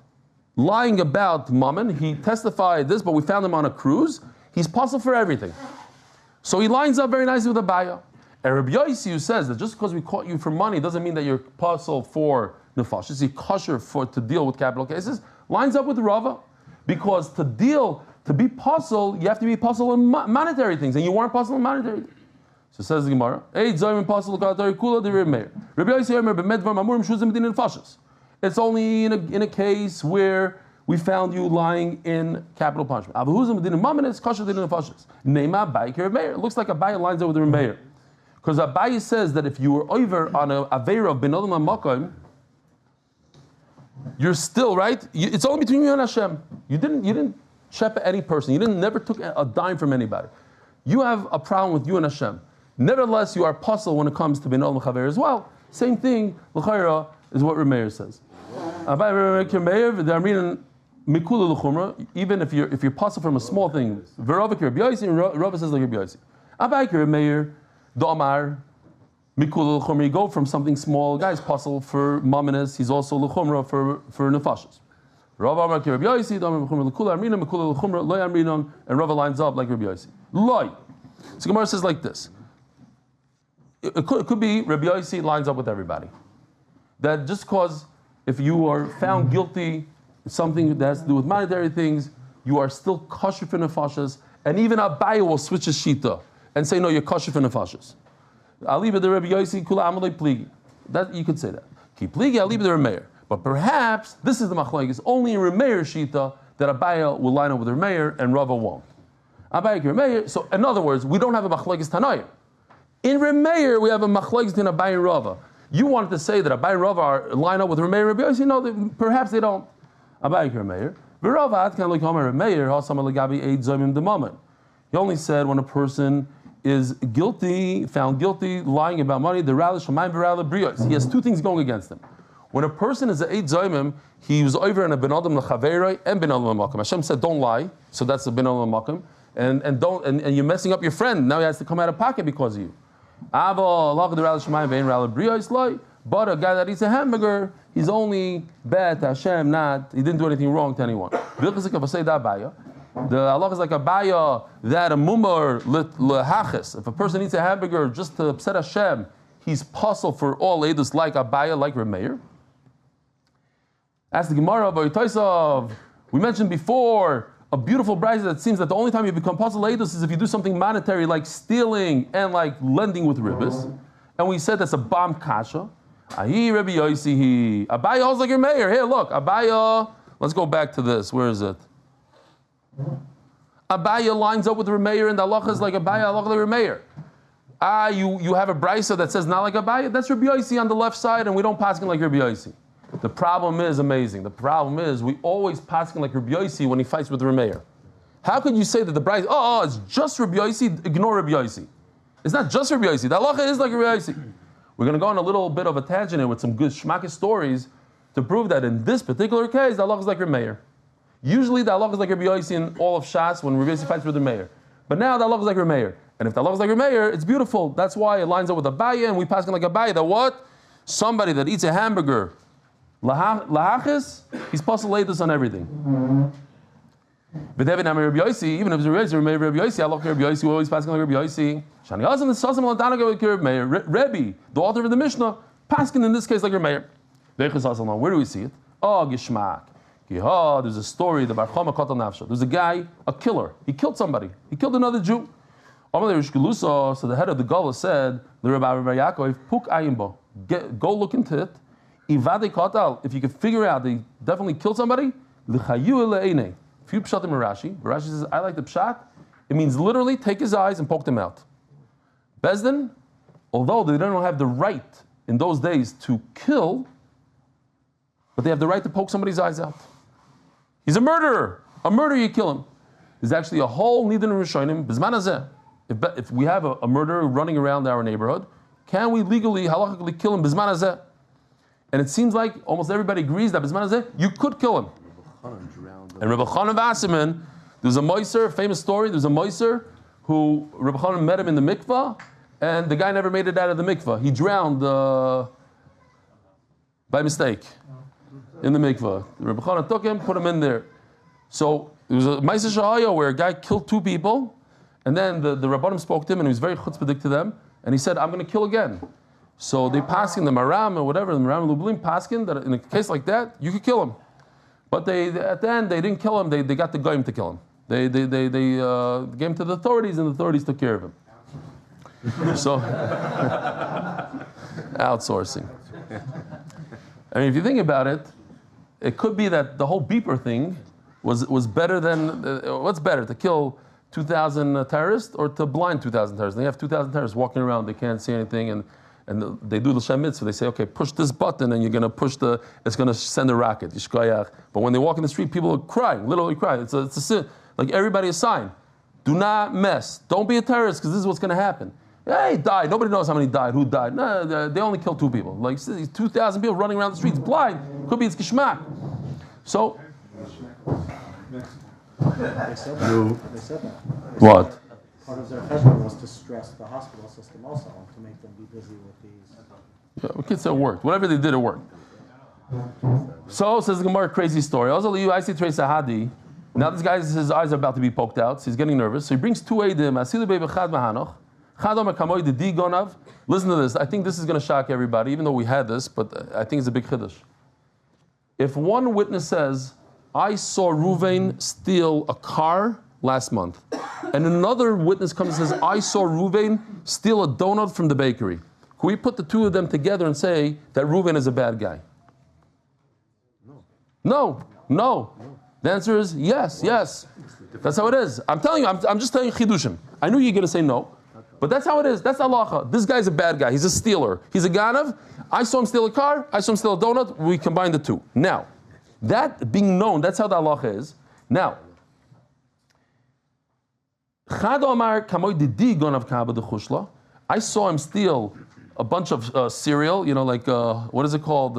lying about mammon, he testified this, but we found him on a cruise. He's puzzle for everything. So he lines up very nicely with Abaya. And Rabbi Yosef says that just because we caught you for money doesn't mean that you're puzzle for nefashis. You're kosher to deal with capital cases. Lines up with Rava, because to be puzzle, you have to be puzzle in monetary things, and you weren't puzzle in monetary things. So says the Gemara, it's only in a case where we found you lying in capital punishment. It looks like Abai lines up with the Remeir. Because Abai says that if you were over on a Aveira of Ben Adam HaMakom, you're still right. It's only between you and Hashem. You didn't shep any person. You never took a dime from anybody. You have a problem with you and Hashem. Nevertheless, you are puzzled when it comes to Benol Mechaver as well. Same thing, L'chayra, is what Rameir says. Even if you're puzzled from a small thing, Rava says like Rabbi Yossi. Abayker Rameir, Domar, Mikul L'chumra, you go from something small, guy's puzzled for Maminas, he's also L'chumra for Nefashas. Rava Amar Rabbi Yossi, Domar L'chumra L'kula Amrina, Mikul L'chumra, Loy Amrinon, and Rava lines up like Rabbi Yossi. Loy. So Gemara says like this. It could be Rabbi Yossi lines up with everybody. That just because if you are found guilty of something that has to do with monetary things, you are still kosher for nefashas, and even Abaye will switch his shita and say, no, you're kosher for nefashas. Aliba the Rabbi Yossi kula amalei pligi. That you could say that. Ki pligi aliba the Rameir. But perhaps this is the machlokes only in Rameir shita that Abaye will line up with Rameir and Rava won't. Abaye Rameir. So in other words, we don't have a machlokes Tanayim. In Rameir, we have a machlokes in Abaye and Rava. You wanted to say that Abaye and Rava are line up with Rameir and Rabbi Yossi. No, perhaps they don't. Abaye Rameir. V'Rava ad kan l'kamer Rameir hasam legabi eid zoymim demamen. He only said when a person is guilty, found guilty, lying about money, the rally shamayim v'rally brios. He has two things going against him. When a person is an eid zoymim, he was over in a ben adam l'chaveroi and ben adam l'makom. Hashem said, don't lie, so that's a ben adam l'makom, and you're messing up your friend. Now he has to come out of pocket because of you. But a guy that eats a hamburger, he's only bad to Hashem, he didn't do anything wrong to anyone. The Allah is like a baya that a mumar lehachis. If a person eats a hamburger just to upset Hashem, he's puzzled for all edus like a baya, like Rameir. Ask the Gemara, we mentioned before a beautiful bride that seems that the only time you become puzzle edus is if you do something monetary like stealing and like lending with ribbis. And we said that's a bomb kasha. Ahi Rabbi Yossi, Abaya holds like your mayor. Here, look, Abaya. Let's go back to this. Where is it? Abaya lines up with Rameir, and the halacha is like Abaya, halacha like Rameir. You have a brisa that says not like Abaya. That's Rabbi Yossi on the left side, and we don't paskin like Rabbi Yossi. The problem is amazing. The problem is we always paskin like Rabbi Yossi when he fights with Rameir. How could you say that the brisa? It's just Rabbi Yossi. Ignore Rabbi Yossi. It's not just Rabbi Yossi. The halacha is like Rabbi Yossi. We're going to go on a little bit of a tangent here with some good shmakis stories to prove that in this particular case, the halacha is like Rameir. Usually the halacha is like Rabbi Yossi in all of Shas when Rabbi Yossi fights with Rameir. But now the halacha is like Rameir. And if the halacha is like Rameir, it's beautiful. That's why it lines up with Abaya, and we pass like Abaya that what? Somebody that eats a hamburger, lahachis, he's supposed to lay this on everything. But even if it's Rabbi Yossi, Rabbi Yossi, halacha Rabbi Yossi, we always pass like Rabbi Yossi. Rebbe, the author of the Mishnah, paskin in this case like Rameir. Where do we see it? Gishmak. There's a story, the Barchama Kotal Nafsha. There's a guy, a killer. He killed somebody. He killed another Jew. So the head of the Gula said, go look into it. If you can figure out they definitely killed somebody, few pshatim Rashi. Rashi says, I like the pshat. It means literally take his eyes and poke them out. Bezdin, although they don't have the right in those days to kill, but they have the right to poke somebody's eyes out. He's a murderer. A murderer, you kill him. There's actually a whole nidin rishonim bizman hazeh. If we have a murderer running around our neighborhood, can we legally, halachically kill him bizman hazeh? And it seems like almost everybody agrees that bizman hazeh, you could kill him. And Rebbe Chanan Vassiman, there's a moiser, famous story, there's a moiser who Rebbe Chanan met him in the mikvah, and the guy never made it out of the mikvah. He drowned by mistake in the mikvah. Rebbe Chanan took him, put him in there. So there was a moiser shahaya where a guy killed two people, and then the Rabbanim spoke to him, and he was very chutzpahdik to them, and he said, I'm going to kill again. So they paskin, the Maram or whatever, the Maram Lublin paskin, that in a case like that, you could kill him. But at the end, they didn't kill him, they got the goyim to kill him. They gave him to the authorities, and the authorities took care of him. So, outsourcing. I mean, if you think about it, it could be that the whole beeper thing was better than, what's better, to kill 2,000 terrorists or to blind 2,000 terrorists? They have 2,000 terrorists walking around, they can't see anything, and and they do the Shem Mitzvah. They say, okay, push this button, and you're going to it's going to send a rocket. Yishkoyach. But when they walk in the street, people are crying, literally crying. It's a sin. Like everybody is signed. Do not mess. Don't be a terrorist, because this is what's going to happen. Hey, he died. Nobody knows how many died. Who died? No, they only killed 2 people. Like 2,000 people running around the streets, blind. Could be it's geschmack. So.
They said that.
What?
Part of their cheshbon was to stress the hospital system also, to make them be busy with these.
Yeah, we could say it worked. Whatever they did, it worked. So, says the Gemara, crazy story. I see Trey Sahadi. Now this guy, his eyes are about to be poked out, so he's getting nervous. So he brings 2 Eidim. Listen to this. I think this is going to shock everybody, even though we had this, but I think it's a big chiddush. If one witness says, I saw Ruvain steal a car last month, and another witness comes and says, I saw Ruvain steal a donut from the bakery, can we put the 2 of them together and say that Ruvain is a bad guy? No. The answer is yes. That's how it is. I'm telling you, I'm just telling you chidushim. I knew you're going to say no, but that's how it is. That's halacha. This guy's a bad guy. He's a stealer. He's a ganav. I saw him steal a car. I saw him steal a donut. We combine the 2. Now, that being known, that's how the halacha is. Now, I saw him steal a bunch of cereal, what is it called?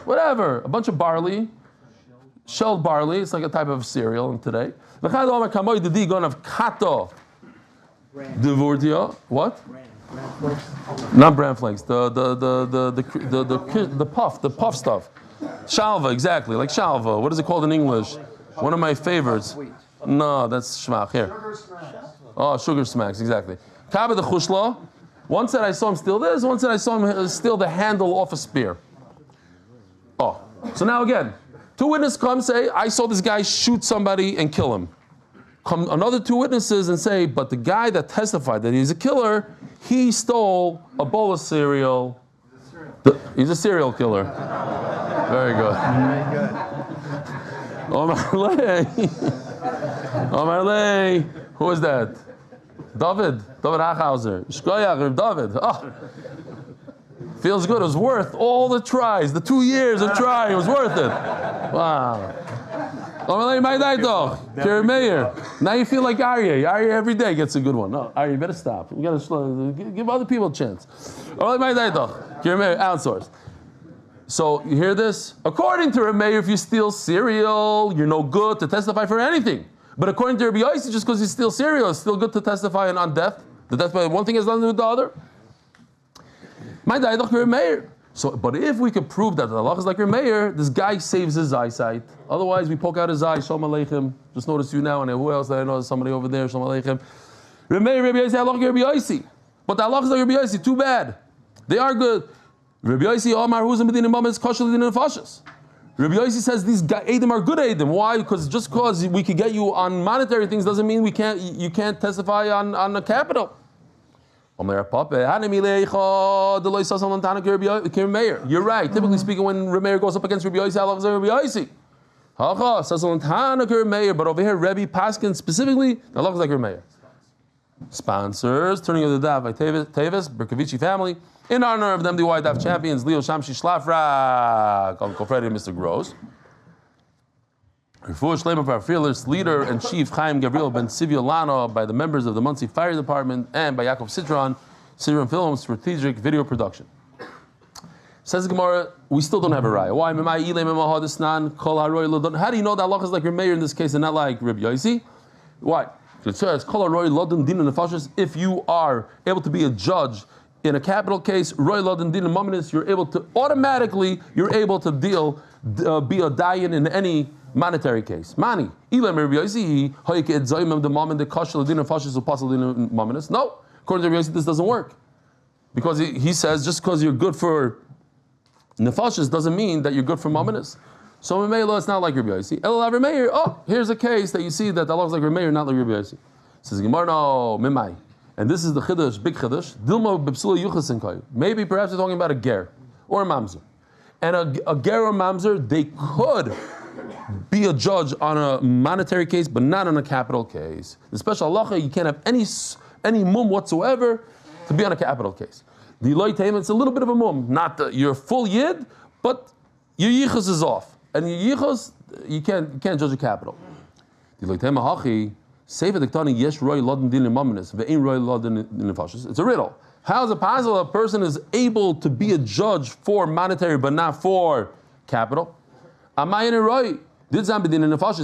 Whatever, a bunch of barley, shelled barley. It's like a type of cereal today. What? Not bran flakes. The puff stuff. Shalva, exactly, like shalva. What is it called in English? One of my favorites. No, that's shmach. Here. Sugar smacks. Oh, sugar smacks, exactly. Kaba the chushla. One said I saw him steal this, one said I saw him steal the handle off a spear. Oh, so now again, 2 witnesses come say, I saw this guy shoot somebody and kill him. Come another 2 witnesses and say, but the guy that testified that he's a killer, he stole a bowl of cereal. He's a serial killer. Very good. Omar Lei. Who is that? David Hachhauser. Shkoyach, David. Oh. Feels good. It was worth all the tries. The 2 years of trying. It was worth it. Wow. Omar Lei, my daito. Kiri Meir. Now you feel like Aryeh. Aryeh every day gets a good one. No, Aryeh, you better stop. You gotta give other people a chance. Omar Lei, my daito. Kiri Meir, outsourced. So you hear this? According to Rabbi Meir, if you steal cereal, you're no good to testify for anything. But according to Rabbi Yosef, just because you steal cereal, it's still good to testify on death. The death by one thing has nothing to do with the other. My daidach Rabbi Meir. So, but if we could prove that the halach is like Rabbi Meir, this guy saves his eyesight. Otherwise, we poke out his eye. Shalom aleichem. Just notice you now, and who else that I know? There's somebody over there. Shalom aleichem. Rabbi Meir, Rabbi Yosef, halach Rabbi Yosef. But the halach is like Rabbi Yosef. Too bad. They are good. Rabbi Yossi Omar who's in Medina Mamas Kashal Din and Fashas. Rabbi Yossi says these Eidim are good Eidim. Why? Because just because we could get you on monetary things doesn't mean you can't testify on the capital. You're right. Typically speaking, when Rabbi Meir goes up against Rabbi Yossi, Allah is Rabbi Yossi. But over here, Rabbi Paskin specifically, Allah is like Rabbi Meir. Sponsors, turning of the Daf by Tevis, Berkovici family. In honor of them, the White Daf champions, Leo Shamshi Shlafra, Uncle Freddie and Mr. Gross. Refuah Shelaima for our fearless leader and chief, Chaim Gabriel Ben Siviolano, by the members of the Muncie Fire Department, and by Yaakov Citron Film Strategic Video Production. Says the Gemara, we still don't have a raya. Why? How do you know that Allah is like your mayor in this case and not like Rabbi Yossi? Why? It says, if you are able to be a judge in a capital case, you're able to automatically, be a dayan in any monetary case. Mani. No. According to Rabbi Yossi, this doesn't work. Because he says just because you're good for nefashis doesn't mean that you're good for mamanis. So Mamela, it's not like Rabbi Yossi. Oh, here's a case that you see that Allah is like Rabbi Meir, not like Rabbi Yossi. Says Gemara, no, Mimai. And this is the chiddush, big chiddush. Dilma b'psula yuchasin kayu. Maybe perhaps they're talking about a ger or a mamzer. And a ger or mamzer, they could be a judge on a monetary case, but not on a capital case. The special halacha, you can't have any mum whatsoever to be on a capital case. The Eloi Taim, it's a little bit of a mum. Not your full yid, but your yichus is off. And your yichus, you can't judge a capital. The Eloi Taim hachi, Sefer Diktani yesh roi lodin din imaminis, ve'in roi lodin din nefashis. It's a riddle. How is it possible a person is able to be a judge for monetary but not for capital? Amayin roi.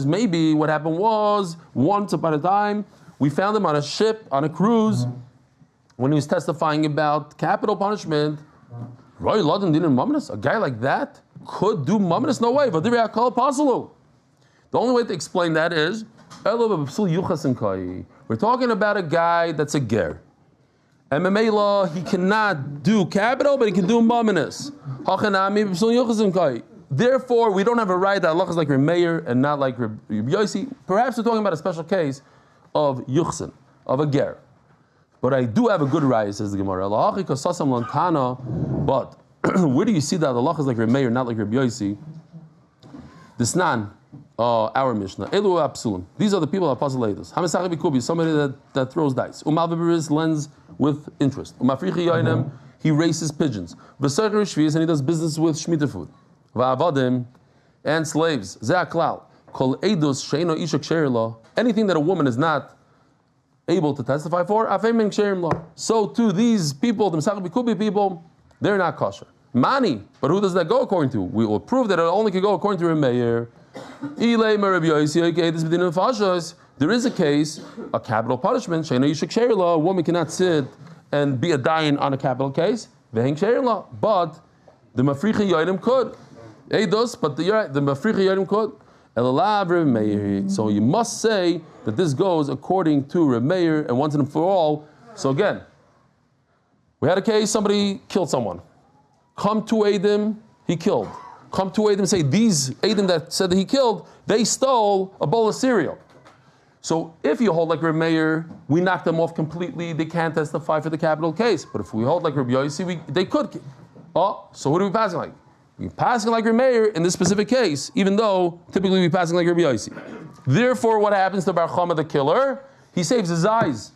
Maybe what happened was, once upon a time, we found him on a ship, on a cruise, when he was testifying about capital punishment. A guy like that could do mamanis? No way. The only way to explain that is, we're talking about a guy that's a ger. MMA law, he cannot do capital, but he can do mamanis. Therefore, we don't have a right that Allah is like Reb Meir and not like Reb Yossi. Perhaps we're talking about a special case of yuchsin, of a ger. But I do have a good right, says the Gemara. But where do you see that Allah is like Reb Meir, not like Reb Yossi? Disnan, our Mishnah. Elu Apsulim. These are the people that puzzle us. Hamisach bikubi, somebody that throws dice. Umalvibiris lends with interest. Umafrichi yoinem, he races pigeons. V'sarcher shvius, and he does business with shmita food. Va'avadim, and slaves. Ze'aklal. Kol edus sheino ishak sheirla. Anything that a woman is not able to testify for, afeming sheirim law. So too, these people, the Misach bikubi people, they're not kosher. Mani, but who does that go according to? We will prove that it only can go according to Reb Meir. There is a case, a capital punishment. A woman cannot sit and be a dayan on a capital case. But the mafricha yodim could. But the mafricha yodim could. So you must say that this goes according to Reb Meir and once and for all. So again, we had a case, somebody killed someone. Come to Eidim, he killed. Come to Eidim and say, these Eidim that said that he killed, they stole a bowl of cereal. So if you hold like Reb Meir, we knock them off completely, they can't testify for the capital case. But if we hold like Reb Yossi, they could. Oh, so what are we passing like? We're passing like Reb Meir in this specific case, even though typically we're passing like Reb Yossi. Therefore, what happens to Bar Chama the killer? He saves his eyes.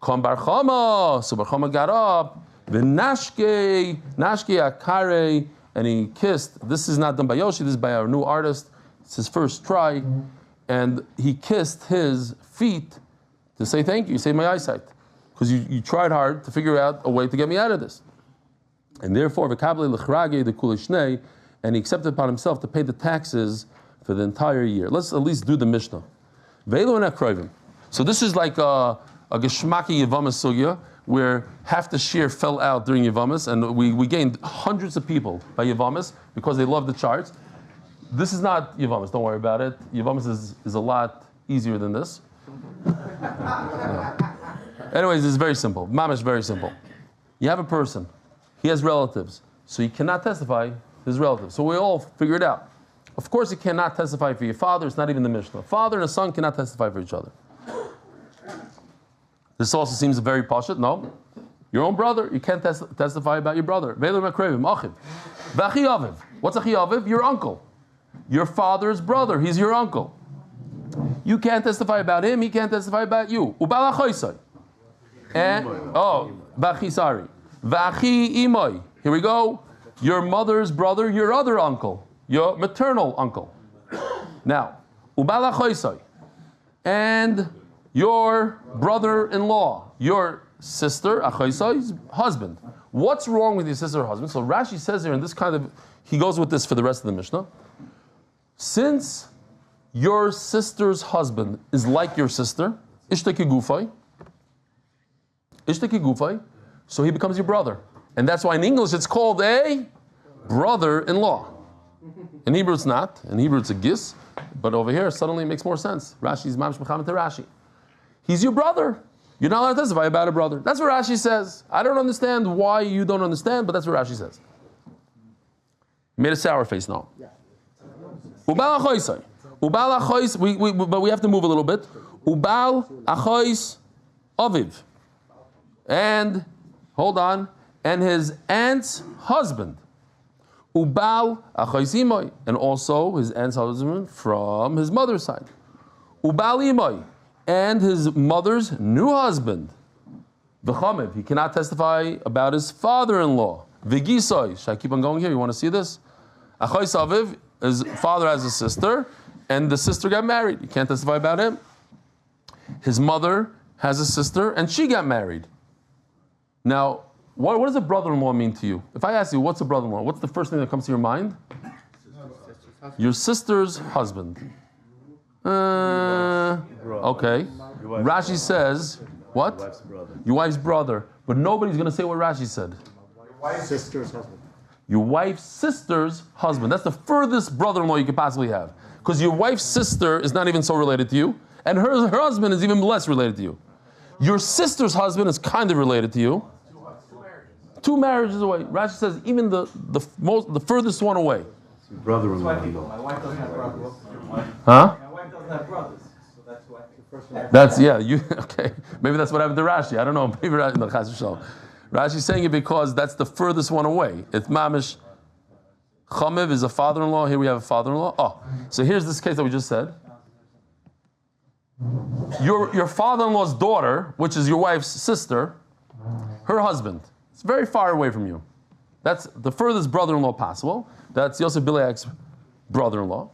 Come Bar Chama. So Bar Chama got up. Nashke akare, and he kissed. This is not done by Yoshi, this is by our new artist. It's his first try. And he kissed his feet to say thank you, save my eyesight. Because you tried hard to figure out a way to get me out of this. And therefore, and he accepted upon himself to pay the taxes for the entire year. Let's at least do the Mishnah. So this is like a Geshmaki Yavamas Sugya, where half the shear fell out during Yavamas, and we gained hundreds of people by Yavamas because they love the charts. This is not Yavamas, don't worry about it. Yavamas is a lot easier than this. No. Anyways, it's very simple. Mamash, very simple. You have a person, he has relatives, so he cannot testify his relatives. So we all figure it out. Of course, he cannot testify for your father, it's not even the Mishnah. Father and a son cannot testify for each other. This also seems very pashut. No, your own brother, you can't testify about your brother. What's a chiyaviv? Your uncle, your father's brother. He's your uncle. You can't testify about him. He can't testify about you. And bachisari, vachi imoy. Here we go. Your mother's brother, your other uncle, your maternal uncle. Now, and your brother-in-law, your sister, achaisai's husband. What's wrong with your sister or husband? So Rashi says here, in this kind of, he goes with this for the rest of the Mishnah. Since your sister's husband is like your sister, ishtaki gufay, so he becomes your brother. And that's why in English it's called a brother-in-law. In Hebrew it's not. In Hebrew it's a gis. But over here suddenly it makes more sense. Rashi's mamish mechamet to Rashi. He's your brother. You're not allowed to testify about a brother. That's what Rashi says. I don't understand why you don't understand, but that's what Rashi says. You made a sour face now. Ubal achoisai. Ubal achois, but we have to move a little bit. Ubal achois aviv. And, hold on, and his aunt's husband. Ubal achois imoy. And also his aunt's husband from his mother's side. Ubal imoy. And his mother's new husband. V'chamev, he cannot testify about his father-in-law. V'gisoi, should I keep on going here? You want to see this? Achay Saviv, his father has a sister, and the sister got married. You can't testify about him. His mother has a sister, and she got married. Now, what does a brother-in-law mean to you? If I ask you, what's a brother-in-law? What's the first thing that comes to your mind? Your sister's husband. Okay. Rashi says, what?
Your wife's brother.
Your wife's brother. But nobody's going to say what Rashi said.
Sister's husband.
Your wife's sister's husband. That's the furthest brother-in-law you could possibly have. Because your wife's sister is not even so related to you, and her husband is even less related to you. Your sister's husband is kind of related to you. Two marriages away. Rashi says even the furthest one away.
Your brother-in-law.
My wife doesn't have brothers.
Huh?
My wife doesn't have brothers, so that's why.
You okay? Maybe that's what happened to Rashi. I don't know. Maybe Rashi's saying it because that's the furthest one away. It's mamish. Chamev is a father-in-law. Here we have a father-in-law. Oh, so here's this case that we just said. Your father-in-law's daughter, which is your wife's sister, her husband. It's very far away from you. That's the furthest brother-in-law possible. That's Yosef Bileak's brother-in-law.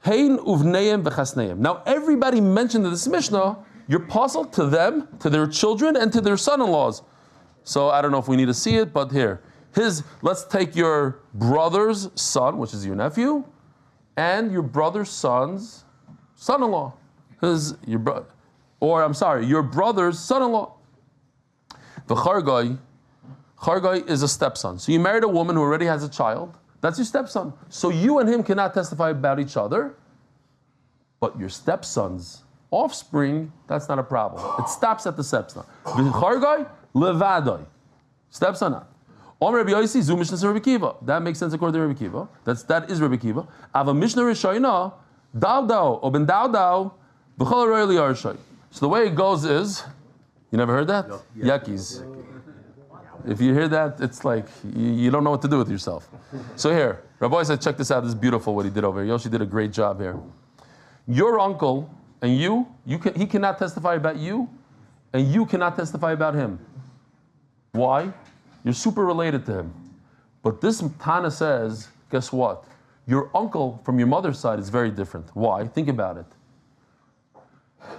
Hein uvneim v'chasneim. Now everybody mentioned in this Mishnah, you're puzzled to them, to their children, and to their son-in-laws. So I don't know if we need to see it, but here. Let's take your brother's son, which is your nephew, and your brother's son's son-in-law. Your brother's son-in-law. The Chargai is a stepson. So you married a woman who already has a child. That's your stepson. So you and him cannot testify about each other, but your stepson's offspring, that's not a problem. It stops at the stepson. The Chargai, levadoi. Stepson not. Rabbi Yossi, zu Mishnah Rabbi Kiva. That makes sense according to Rabbi Kiva. That is Rabbi Kiva. Ava Mishnah Rishayna, Dao or Ben Dao, B'chol Aroi Liyarshay. So the way it goes is, you never heard that? Yakis. If you hear that, it's like you don't know what to do with yourself. So here, Rabbi said, check this out. This is beautiful what he did over here. Yoshi did a great job here. Your uncle and he cannot testify about you, and you cannot testify about him. Why? You're super related to him. But this Tana says, guess what? Your uncle from your mother's side is very different. Why? Think about it.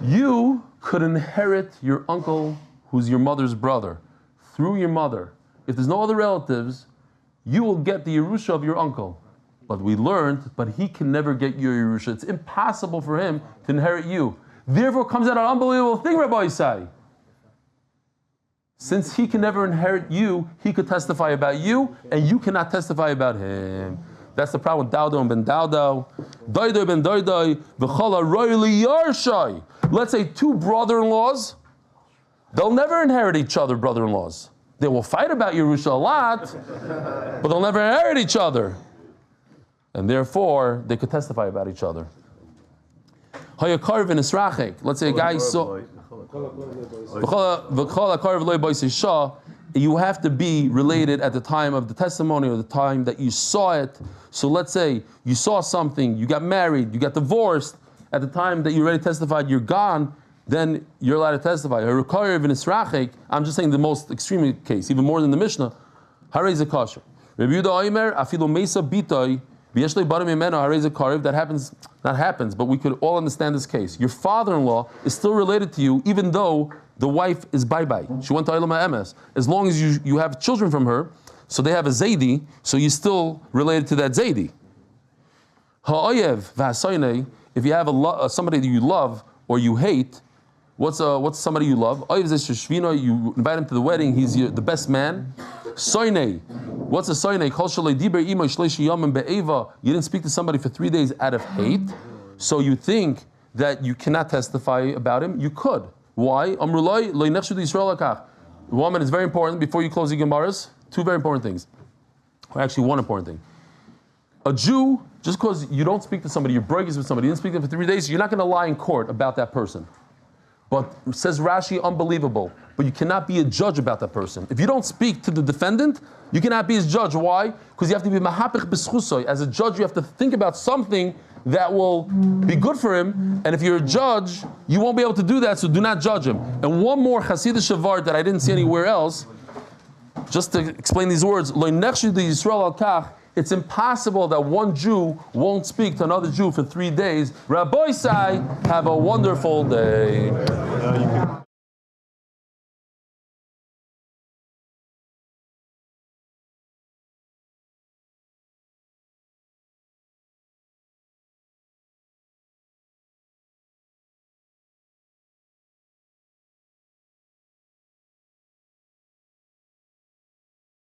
You could inherit your uncle, who's your mother's brother, through your mother. If there's no other relatives, you will get the Yerusha of your uncle. But we learned, but he can never get your Yerusha. It's impossible for him to inherit you. Therefore comes out an unbelievable thing, Rabbi Isai. Since he can never inherit you, he could testify about you, and you cannot testify about him. That's the problem with Daudo and Ben Daudo. Doidoi ben Doidoi, v'chala roili yarshai. Let's say two brother-in-laws, they'll never inherit each other, brother-in-laws. They will fight about Yerusha a lot, but they'll never inherit each other. And therefore, they could testify about each other. Hayakarv and Israchik. Let's say a guy saw... You have to be related at the time of the testimony or the time that you saw it. So let's say you saw something, you got married, you got divorced. At the time that you already testified, you're gone, then you're allowed to testify. I'm just saying the most extreme case, even more than the Mishnah. That happens, not happens, but we could all understand this case. Your father-in-law is still related to you, even though the wife is bye-bye. She went to Eilam HaEmes. As long as you have children from her, so they have a Zaidi, so you're still related to that Zaidi. Ha'oyev v'hasoynei, if you have somebody that you love or you hate, what's somebody you love? Oyev zeshvino, you invite him to the wedding, he's the best man. Soynei, what's a soynei? Kol shalei diber imo shleishi yomim be'eva. You didn't speak to somebody for 3 days out of hate, so you think that you cannot testify about him? You could. Why? Woman, it's very important, before you close the Gemaras, two very important things. Or actually, one important thing. A Jew, just because you don't speak to somebody, you're breaking with somebody, you didn't speak to them for 3 days, you're not going to lie in court about that person. But says Rashi, unbelievable. But you cannot be a judge about that person. If you don't speak to the defendant, you cannot be his judge. Why? Because you have to be mahapich b'schusoy. As a judge, you have to think about something that will be good for him. And if you're a judge, you won't be able to do that, so do not judge him. And one more Hasidic shavar that I didn't see anywhere else, just to explain these words, Lo nechshu de Yisrael al kach, it's impossible that one Jew won't speak to another Jew for 3 days. Rabbi Sai, have a wonderful day.